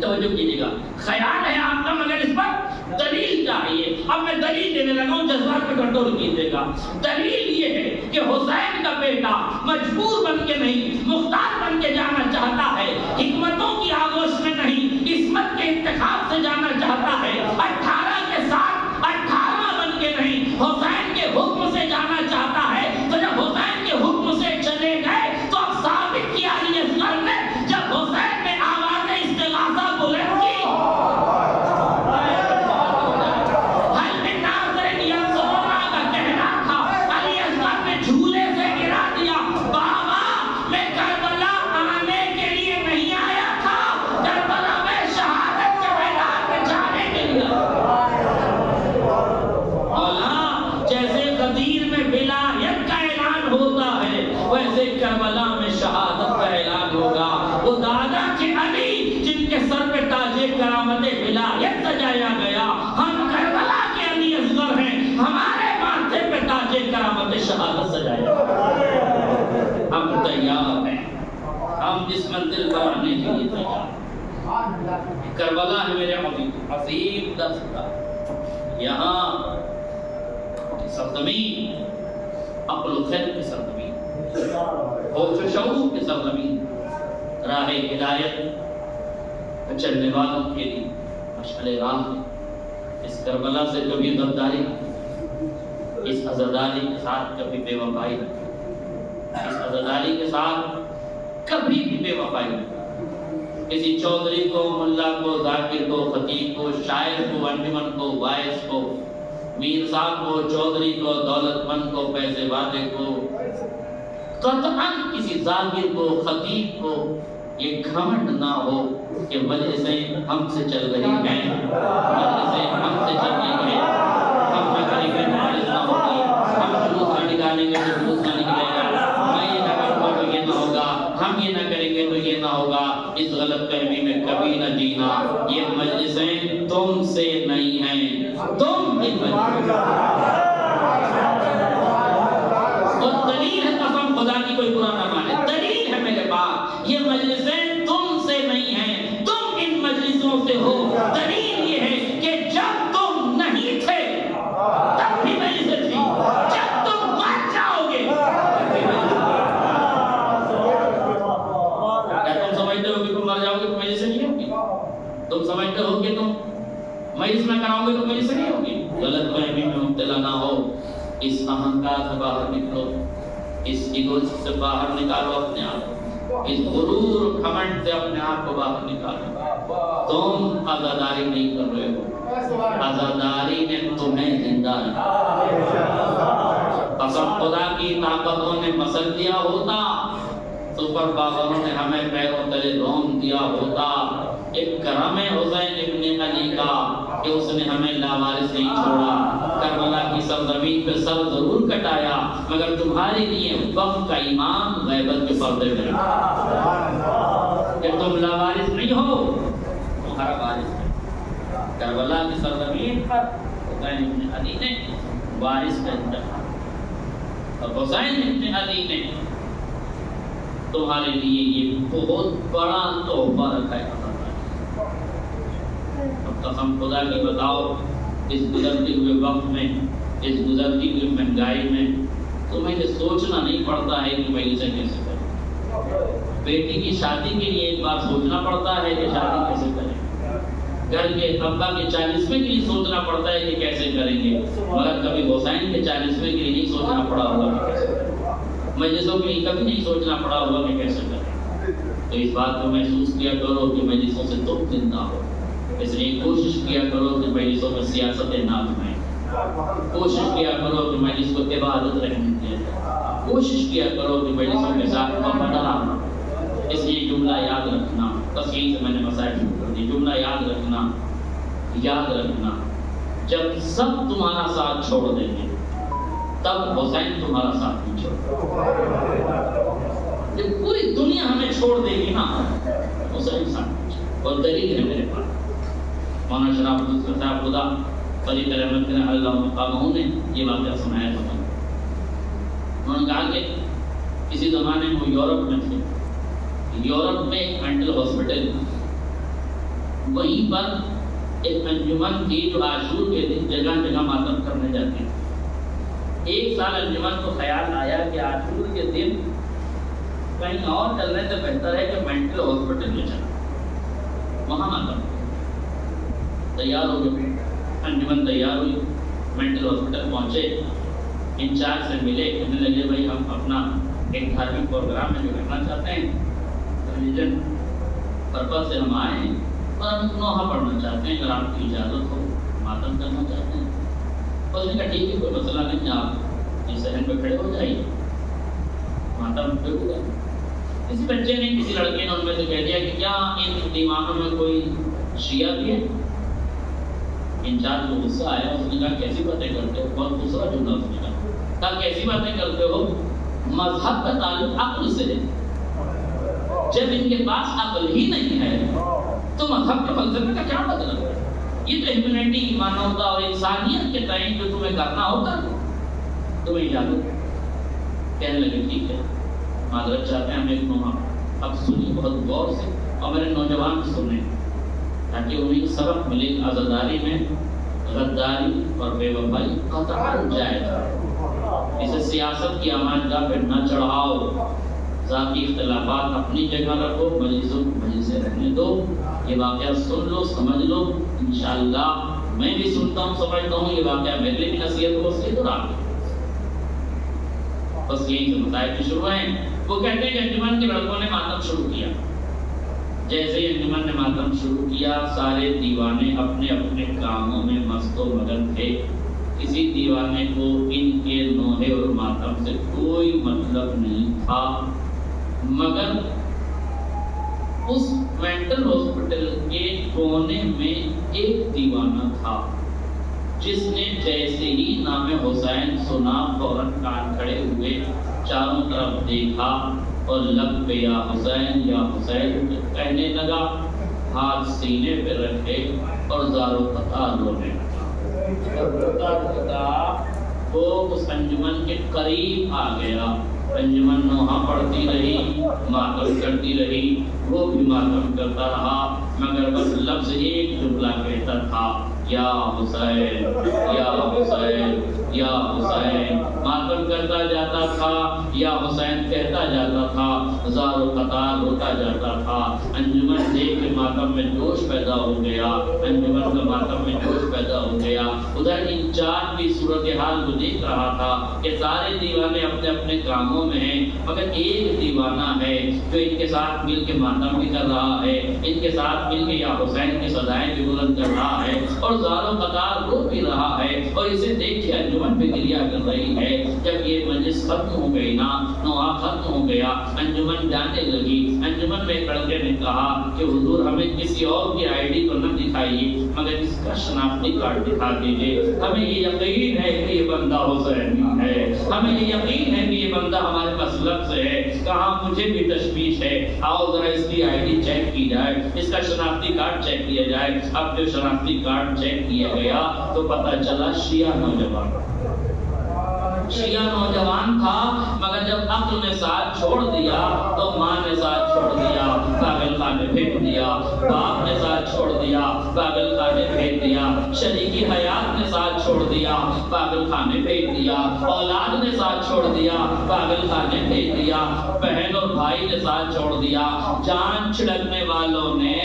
توجہ کیجیے گا، خیال ہے آپ کا مگر اس پر دلیل چاہیے۔ اب میں دلیل دینے لگا ہوں، جذبات پہ کنٹرول کیجیے گا۔ دلیل یہ ہے کہ حسین کا بیٹا مجبور بن کے نہیں، مختار بن کے جانا چاہتا ہے، حکمتوں کی آغوش میں نہیں، عصمت کے انتخاب سے جانا چاہتا ہے، 18 کے ساتھ 18واں بن کے نہیں، حسین کے حکم سے جانا چاہتا ہے۔ تو جب حسین کے حکم سے چلے گئے تو اب ثابت کیا علی اصغر نے، جب حسین نے آواز استغاثہ بلند کی، حل میں ناظرین ینظرون کا کہنا تھا، علی اصغر نے جھولے سے گرا دیا، بابا میں کربلا آنے کے لیے نہیں آیا تھا، کربلا میں شہادت کے میدان میں جانے کے لیے۔ مولا جیسے غدیر میں ولایت کا اعلان ہوتا ہے، ویسے کربلا میں شہادت کا اعلان ہوگا۔ وہ دادا کے علی جن کے سر پہ تاج کرامت ولایت سجایا گیا، ہم کربلا کے علی اصغر ہیں، ہمارے ماتھے پہ تاج کرامت شہادت سجایا گیا۔ ہم تیار ہیں، ہم اس منزل پر آنے کے لیے تیار ہیں۔ کربلا ہے میرے عظیم دستہ، یہاں سرزمین عقل و خیر کی سرزمین، ہوش و شعور کی سرزمین، راہ ہدایت چلنے والوں کے لیے مشعل راہ ہے۔ اس کربلا سے کبھی غداری نہ، اس عزاداری کے ساتھ کبھی بے وفائی نہ، اس عزاداری کے ساتھ کبھی بھی بے وفائی نہ۔ کسی چودھری کو، ملا کو، ذاکر کو، خطیب کو، شاعر کو، انجمن کو، وائس کو، میر صاحب کو، چودھری کو، دولت مند کو، پیسے والے کو، قطعاً کسی ذاکر کو، خطیب کو یہ گھمنڈ نہ ہو کہ مجلسیں ہم سے چل رہی ہیں، مجلسیں ہم سے چل رہی ہیں، ہم نہ کریں گے مجلس نہ ہوگی، ہم جلوس نہ نکالیں گے تو جلوس نہ نکلے گا، میں یہ نہ کروں گا تو یہ نہ ہوگا، ہم یہ نہ کریں گے تو یہ نہ ہوگا۔ اس غلط فہمی میں کبھی نہ جینا، یہ مجلسیں تم سے نہیں ہیں، تم ان مجلسیں۔ اور دلیل ہے، قسم خدا کی کوئی برا نہ مانے، دلیل ہے میرے پاس، یہ مجلسیں تم سے نہیں ہیں، تم ان مجلسوں سے ہو۔ دلیل یہ ہے کہ جب تم نہیں تھے تب بھی مجلسیں تھی، جب تم مر جاؤ گے کیا تم سمجھتے ہو کہ تم مر جاؤ گے تو مجلسیں نہیں ہوگی؟ تم سمجھتے ہو کہ تم مجلس نہ کراؤ گے تو مجلسیں نہیں ہوگی؟ غلط فہمی میں مبتلا نہ ہو، اس اہنکار سے باہر نکلو، اس ایگو سے باہر نکالو اپنے آپ کو، اس غرور گھمنڈ سے اپنے آپ کو باہر نکالو۔ تم عزاداری نہیں کر رہے ہو، عزاداری نے تمہیں زندہ رکھا۔ قسم خدا کی طاقتوں نے مسل دیا ہوتا، سپر پاوروں نے ہمیں پیروں تلے روم دیا ہوتا، ایک کرم ہے حسین ابن علی کا کہ اس نے ہمیں لاوارث نہیں چھوڑا، کربلا کی سرزمین پہ سر ضرور کٹایا مگر تمہارے لیے وقت کا امام غیبت کے پردے میں رکھا کہ تم لاوارث نہیں ہو، تمہارا وارث ہے۔ کربلا کی سرزمین پر حسین ابن علی نے وارث کا انتخاب، اور حسین ابن علی نے تمہارے لیے یہ بہت بڑا تحفہ رکھا ہے۔ اب قسم خدا کی بتاؤ، اس گزرتے ہوئے وقت میں، اس گزرتی ہوئی مہنگائی میں تمہیں یہ سوچنا نہیں پڑتا ہے کہ میں اسے کیسے کروں۔ بیٹی کی شادی کے لیے ایک بار سوچنا پڑتا ہے کہ شادی کیسے کریں، گھر کے ابا کے 40ویں کے لیے سوچنا پڑتا ہے کہ کیسے کریں گے، مگر کبھی حسین کے 40ویں کے لیے نہیں سوچنا پڑا ہوگا کہ کیسے کریں، مجلسوں کے لیے کبھی نہیں سوچنا پڑا ہوگا کہ کیسے کریں۔ تو اس بات کو محسوس کیا کرو کہ مجلسوں سے تم زندہ ہو، اس لیے کوشش کیا کرو کہ مجلسوں میں سیاست نہ بنائیں، کوشش کیا کرو کہ مجلس کو عبادت رہنے دیا جائے، کوشش کیا کرو کہ مجلسوں کے ساتھ وفادار رہنا۔ اس لیے جملہ یاد رکھنا، تسلیم سے میں نے مسائل شروع کر دی، جملہ یاد رکھنا، یاد رکھنا جب سب تمہارا ساتھ چھوڑ دیں گے تب حسین تمہارا ساتھ نہیں چھوڑ، جب پوری دنیا ہمیں چھوڑ دے گی نا حسین ساتھ، اور دلیل ہے میرے پاس۔ مولانا شرف الدین صاحب خدا فریق رحمت کے اللہ مقامہ نے یہ واقعہ سنایا تھا۔ انہوں نے کہا کہ کسی زمانے میں وہ یورپ میں تھے، یورپ میں ایک مینٹل ہاسپٹل، وہیں پر ایک انجمن تھی جو عاشور کے دن جگہ جگہ ماتم کرنے جاتی تھی۔ ایک سال انجمن کو خیال آیا کہ عاشور کے دن کہیں اور چلنے سے بہتر ہے کہ مینٹل ہاسپٹل میں چلیں، وہاں ماتم تیار ہو گئے۔ انجمن تیار ہوئی، مینٹل ہاسپٹل پہنچے، انچارج سے ملے، کہنے لگے بھائی ہم اپنا ایک دھارمک پروگرام میں جو کرنا چاہتے ہیں، ریلیجن پرپز سے ہم آئے ہیں اور ہم نوحہ پڑھنا چاہتے ہیں، اگر آپ کی اجازت ہو ماتم کرنا چاہتے ہیں۔ اور اس نے کہا ٹھیک ہے کوئی مسئلہ نہیں، آپ اس صحن پہ کھڑے ہو جائیے، ماتم پہ ہوگا۔ کسی بچے نے کسی لڑکے نے ان میں سے کہہ دیا کہ کیا ان دیوانوں میں کوئی شیعہ بھی ہے؟ انچارج کو غصہ آیا، اس نے کہا کیسی باتیں کرتے ہو، بہت دوسرا جملہ اس نے کہا کیسی باتیں کرتے ہو، مذہب کا تعلق عقل سے ہے، جب ان کے پاس عقل ہی نہیں ہے تو مذہب کے فلسفے کا کیا مطلب ہے؟ یہ تو ہیومینٹی کی مانوتا اور انسانیت کے تئیں جو تمہیں کرنا ہوگا تمہیں اجازت۔ کہنے لگے ٹھیک ہے معذرت چاہتے ہیں ہم ایک نوحہ، اب سنیے بہت غور سے، اور میرے نوجوان سنیں تاکہ انہیں سبق ملے۔ عزاداری میں غداری اور بے وفائی قطعاً جائز ہے، اسے سیاست کی امانگاہ پہ نہ چڑھاؤ، ذاتی اختلافات اپنی جگہ رکھو، مجلسیں رہنے دو۔ یہ واقعہ سن لو، سمجھ لو، انشاءاللہ میں بھی سنتا ہوں، سمجھتا ہوں، یہ واقعہ میرے لیے بھی نصیحت ہو سکے تو آپ بس یہی سے مسائل کی شروع ہیں۔ وہ کہتے ہیں کہ انجمن کے لڑکوں نے ماتم شروع کیا، جیسے ہی انجمن نے ماتم شروع کیا سارے دیوانے اپنے اپنے کاموں میں مست و مگن تھے، کسی دیوانے کو ان کے نوحے اور ماتم سے کوئی مطلب نہیں تھا، مگر اس مینٹل ہاسپٹل کے کونے میں ایک دیوانہ تھا جس نے جیسے ہی نام حسین سنا فوراً کان کھڑے ہوئے چاروں طرف دیکھا اور لب پہ یا حسین کہنے لگا، ہاتھ سینے پہ رکھے اور زارو قطار رونے لگا۔ وہ اس انجمن کے قریب آ گیا، انجمن نوحہ پڑھتی رہی، ماتم کرتی رہی، وہ بھی ماتم کرتا رہا، مگر بس لفظ ایک جملہ کہتا تھا، یا حسین یا حسین یا حسین، ماتم کرتا جاتا تھا، یا حسین کہتا جاتا تھا، زار و قطار ہوتا جاتا تھا۔ انجمن دیکھ کے ماتم میں جوش پیدا ہو گیا، انجمن کا ماتم میں جوش پیدا ہو گیا۔ ادھر انچارج بھی صورتحال کو دیکھ رہا تھا کہ سارے دیوانے اپنے اپنے کاموں میں ہیں، مگر ایک دیوانہ ہے جو ان کے ساتھ مل کے ماتم بھی کر رہا ہے، ان کے ساتھ مل کے یا حسین کی صدائیں بھی بلند کر رہا ہے، اور زاروں قطار رو بھی رہا ہے اور اسے دیکھ کے انجمن پہ گریہ کر رہی ہے۔ جب یہ مجلس ختم ہو گئی نا، نوحہ ختم ہو گیا، انجمن جانے لگی۔ انجمن میں لڑکے نے کہا کہ حضور ہمیں کسی اور کی آئی ڈی تو نہ دکھائیے مگر اس کا شناختی کارڈ دکھا دیجیے، ہمیں یہ یقین ہے کہ یہ بندہ حسینی ہے، ہمیں یہ یقین ہے کہ یہ بندہ ہمارے مسلک سے ہے۔ کہا مجھے بھی تشویش ہے، آؤ ذرا اس کی آئی ڈی چیک کی جائے، اس کا شناختی کارڈ چیک کیا جائے۔ اب جو شناختی کارڈ چیک کیا گیا تو پتہ چلا شیعہ نوجوان تھا، مگر جب عقل نے ساتھ چھوڑ دیا تو ماں نے ساتھ چھوڑ دیا، پاگل خانے بھیج دیا، باپ نے ساتھ چھوڑ دیا، پاگل خانے بھیج دیا، شریکی حیات نے ساتھ چھوڑ دیا، پاگل خانے بھیج دیا، اولاد نے ساتھ چھوڑ دیا، پاگل خانے بھیج دیا، بہن اور بھائی نے ساتھ چھوڑ دیا، جان چھڑکنے والوں نے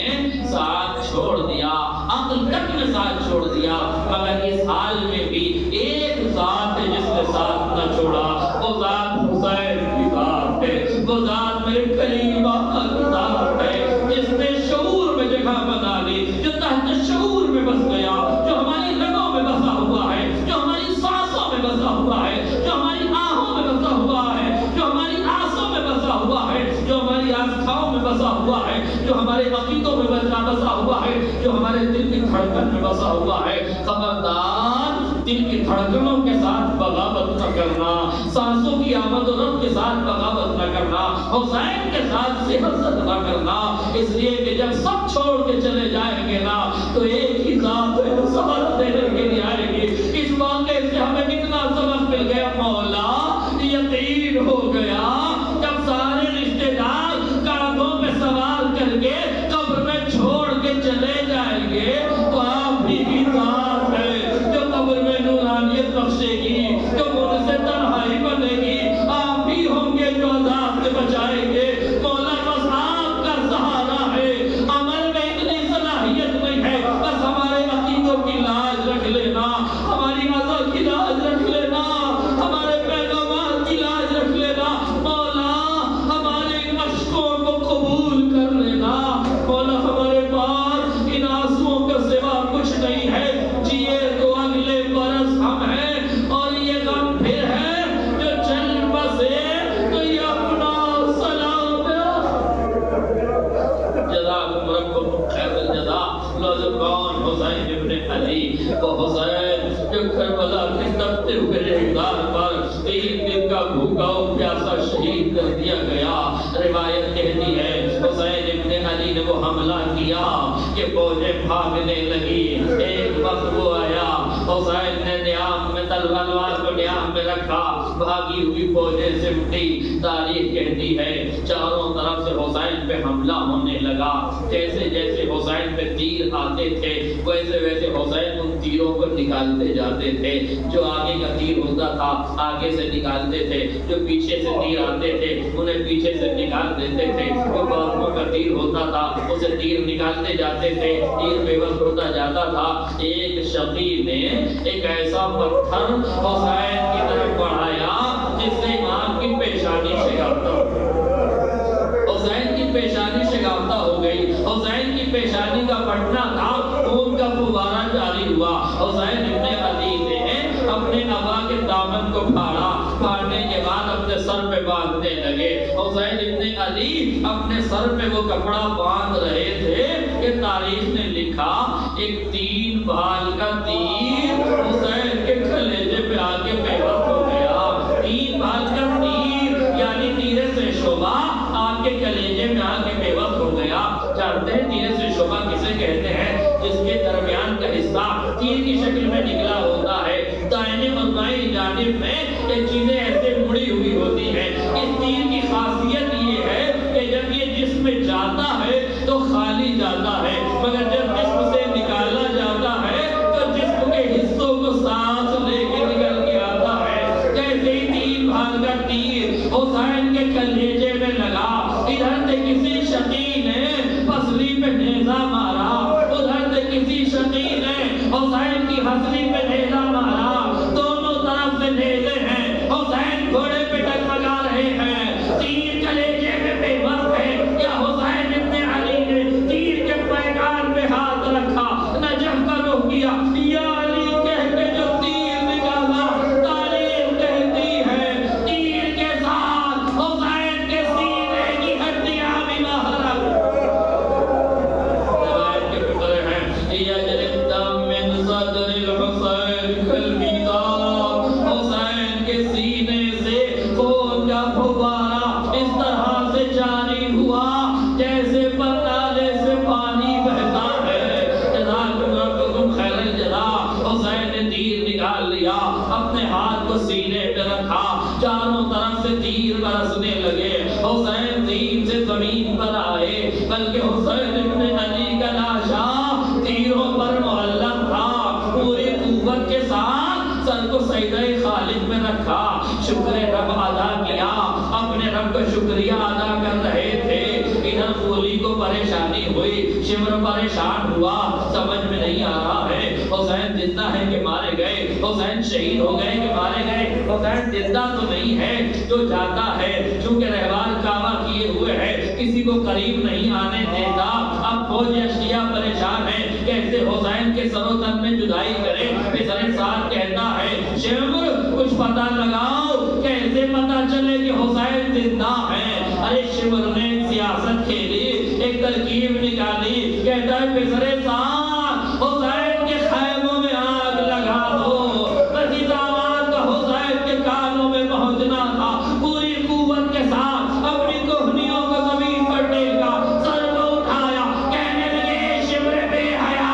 ساتھ چھوڑ دیا، عقل تک نے ساتھ چھوڑ دیا، مگر اس حال میں بھی ایک ذات ہے جس نے ساتھ نہ چھوڑا، وہ ذات حسین کی ذات ہے، وہ ذات میرے قریب آقا کی ذات ہے، جس نے شعور میں جگہ بنا لی، جو تحت شعور میں بس گیا، جو ہماری رگوں میں بسا ہوا ہے، جو ہماری سانسوں میں بسا ہوا ہے، جو ہماری آہوں میں بسا ہوا ہے، جو ہماری آنسوں میں بسا ہوا ہے، جو ہماری آستھاؤں میں بسا ہوا ہے، جو ہمارے عقیدوں میں بسا ہوا ہے، جو ہمارے دل کی دھڑکن میں بسا ہوا ہے۔ خبردار دل کی دھڑکنوں کے ساتھ بغاوت نہ کرنا، سانسوں کی آمد و رفت کے ساتھ بغاوت نہ کرنا، حسین کے ساتھ سیاست نہ کرنا، اس لیے کہ جب سب چھوڑ کے چلے جائیں گے نا تو ایک ہی ذات ہے جو سبق دینے کے لیے آئے گی۔ اس واقعے سے ہمیں کتنا سبق مل گیا مولا، یقین ہو گیا جب سارے رشتے دار کاندھوں پہ سوار کر کے قبر میں چھوڑ کے چلے جائیں گے تو آپ ہی کی ذات ہے جو قبر میں نورانیت بخشے گی، جو ان سے تنہائی بنے گی، آپ ہی ہوں گے جو عذاب سے بچائیں گے۔ مولا بس آپ کا سہارا ہے، عمل میں اتنی صلاحیت نہیں ہے، بس ہمارے عقیدوں کی لاج رکھ لینا، ہماری عزا کی لاج رکھ لینا، ہمارے پیغامات کی لاج رکھ لینا، مولا ہمارے ان اشکوں کو قبول کر لینا، مولا ہمارے پاس ان آنسوؤں کا سوا کچھ نہیں ہے، جیے تو اگلے برس ہم ہیں اور یہ غم پھر ہے جو چل بسے تو یہ اپنا سلام جزاکم ربکم خیر الجزا۔ لوگ کون؟ حسین ابن علی، وہ حسین جو کربلا کے تپتے ہوئے ریگار پر 3 دن کا بھوکا و پیاسا شہید کر دیا گیا۔ روایت کہتی ہے حسین ابن علی نے وہ حملہ کیا کہ فوجیں بھاگنے لگی، ایک وقت وہ آیا، حسین نے نیام میں تلوار کو نیام میں رکھا، بھاگی ہوئی فوجیں سمٹی۔ تاریخ کہتی ہے چاروں طرف سے حسین پہ حملہ ہونے لگا، جیسے جیسے حسین پہ تیر آتے تھے ویسے ویسے حسین ان تیروں کو نکالتے جاتے تھے، جو آگے کا تیر ہوتا تھا آگے سے نکالتے تھے، جو پیچھے سے تیر آتے تھے انہیں پیچھے سے نکال دیتے تھے، جو بازوؤں کا تیر ہوتا تھا اسے تیر نکالتے جاتے تھے، تیر بے وقت ہوتا جاتا تھا۔ ایک شقی نے ایک ایسا پتھر حسین کی طرف بڑھایا جس سے امام کی پیشانی شگافتہ ہو گئی، حسین کی پیشانی شگافتہ ہو گئی، حسین کی پیشانی کا پھٹنا تھا، خون کا فوارہ جاری ہوا۔ حسین ابن علی نے اپنے ابا کے دامن کو پھاڑا، پھاڑنے کے بعد اپنے سر پہ باندھنے لگے۔ حسین ابن علی اپنے سر پہ وہ کپڑا باندھ رہے تھے کہ تاریخ نے لکھا ایک 3 بھال کا تیر حسین کے کلیجے پہ آ کے بے وقت ہو گیا۔ 3 بھال کا تیر یعنی تیرے سے شعبہ آپ کے کلیجے میں آ کے بے وقت ہو گیا۔ جانتے ہیں تیرے سے شعبہ کسے کہتے ہیں؟ جس کے درمیان کا حصہ تیر کی شکل میں نکلا ہوتا ہے، دائیں اور بائیں جانب میں یہ چیزیں ایسے مڑی ہوئی ہوتی ہیں۔ اس تیر کی خاصیت یہ ہے کہ جب یہ جسم میں جاتا ہے تو خالی جاتا ہے، مگر جب جسم سے نکالا جاتا ہے تو جسم کے حصوں کو سانس لے کے نکل کے آتا ہے۔ جیسے ہی 3 بھال کا تیر حسین کے کلیجے میں لگا، ادھر سے کسی شقی نے پسلی پہ نیزہ مارا، ادھر سے کسی شقی نے حسین کی ہنسلی شمر پریشان ہوا، سمجھ میں نہیں آ رہا ہے حسین زندہ ہے کہ مارے گئے، حسین شہید ہو گئے کہ مارے گئے، حسین زندہ تو نہیں ہے جو جاتا ہے چونکہ رہوار کعبہ کیے ہوئے ہے کسی کو قریب نہیں آنے دیتا۔ اب فوج اشقیا پریشان ہے کیسے حسین کے سر و تن میں جدائی کرے۔ پسر سعد کہتا ہے شمر کچھ پتہ لگاؤ کیسے پتہ چلے کہ حسین زندہ ہے۔ ارے شمر نے ایک سیاست کھیلی، ایک ترکیب نکالی، کہتا ہے پسر سعد حسین کے خیموں میں آگ لگا دو، بس اس آواز کا حسین کے کانوں میں پہنچنا تھا، پوری قوت کے ساتھ اپنی کوہنیوں کو زمین پر ٹیکا، سر کو اٹھایا، کہنے لگے شمر بے حیا،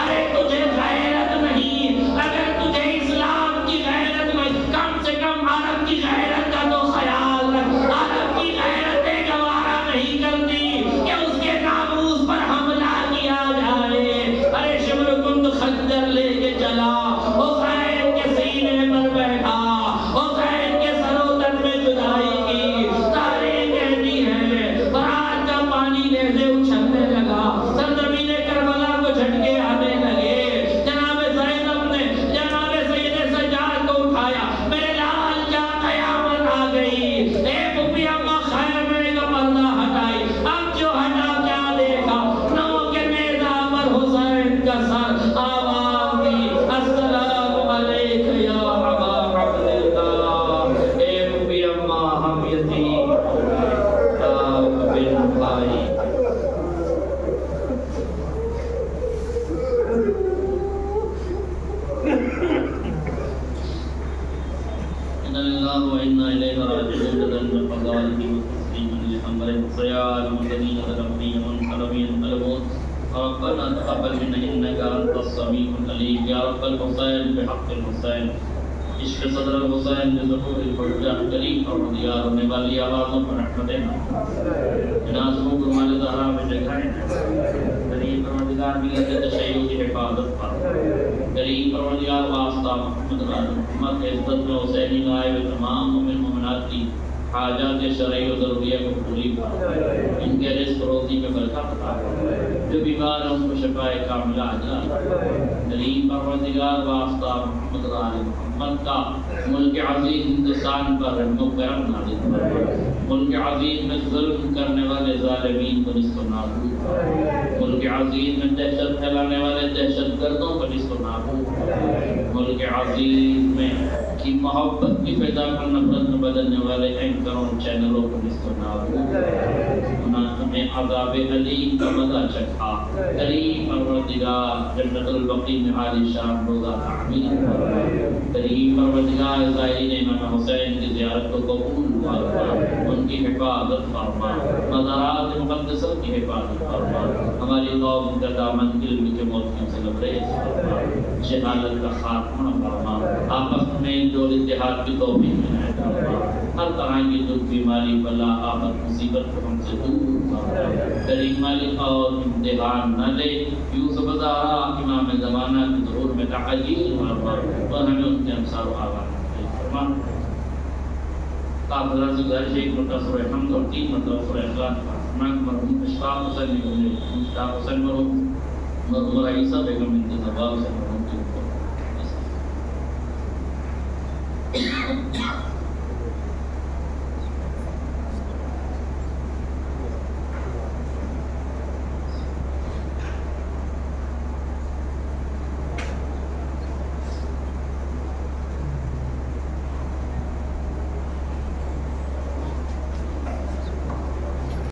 ارے تجھے غیرت نہیں، اگر تجھے اسلام کی غیرت نہیں کم سے کم عرب کی غیرت کا تو خیال رکھ۔ عرب کی غیرتیں گوارا نہیں کرتی کہ اس کے ناموس پر حملہ کیا جائے۔ ارے شمر کند خنجر لے کے چلا، حسین کے سینے پر بیٹھا، حسین کے سر و تن میں جدائی کی۔ تاریخ کہتی ہے برات کا پانی جیسے اچھلنے لگا، سرزمین کربلا کو جھٹکے آنے لگے۔ جناب زینب نے جناب سید سجاد کو اٹھایا، میرے لال کیا قیامت آ گئی۔ اے پھپھی اماں خیمے کا پردہ ہٹائی، اب جو ہٹا کیا دیکھا، نو کے نیزہ پر حسین کا سر، آواز دی السلام علیک یا ابا عبداللہ۔ اے پھپھی اماں ہم یتیم بن بھائی۔ انا للہ و انا الیہ راجعون۔ لدن فضائل وتسلیم لامر سیال مدنین ربی منقلبی انقلبون۔ ربنا تقبل منا انك انت السميع العليم يا رب الحسين بحق الحسين۔ عشق صدر الحسین بظہور الحجہ کریم پروردگار ہونے والی آوازوں پر رحمتیں جنازوں کو مال زہرا میں جگہیں کریم پروردگار ملت تشیع کی حفاظت پر کریم پروردگار واسطہ محمد محمد کے عزت میں حسینی نائب تمام مومن مومنات کی حاجات شرعی و ضروریہ کو پوری کر، ان کے رزق روزی میں برکت عطا کر، جو بیمار ہیں ان کو شفاء کاملہ عاجلہ کریم پروردگار واسطہ محمد آل محمد کا ملک عظیم ہندوستان پر رحم و کرم نازل فرما۔ ملک عظیم میں ظلم کرنے والے ظالمین کو نصف و نابود، ملک عظیم میں دہشت پھیلانے والے دہشت گردوں کو نصف و نابود، ملک عظیم میں کی محبت کی فضا کو نفرت میں بدلنے والے اینکروں چینلوں کو نصف و نابود، ہمیں عذاب علیم کا مزہ چکھا کریم پروردگار جنت البقیع میں عالی شان روزہ تعمیر فرما۔ کریم پروردگار زائرین امام حسین کی زیارت کو قبول فرما، ان کی حفاظت فرما، مزارات مقدسہ کی حفاظت فرما، ہماری قوم کا دامن علم کے موتیوں سے لبریز فرما، جہالت کا خاتمہ فرما، آپس میں جو اتحاد کی توفیق عنایت فرما، ہر طرح کی دکھ بیماری بلا آفت مصیبت کو ہم سے دور فرما۔ کریم مالک اور امتحان نہ لے، یوسف زہرا امام زمانہ کے ظہور میں تعجیل فرما اور ہمیں ان کے امثال و آوان فرما۔ آپ حضرت سے گزارش ہے ایک مرتبہ سورہ حمد اور 3 مرتبہ سورہ اخلاص فرما۔ مرحوم اشفاق حسین نے مشتاق حسین مرحوم عیسیٰ بیگم بنت زباب سے مرحوم کے اوپر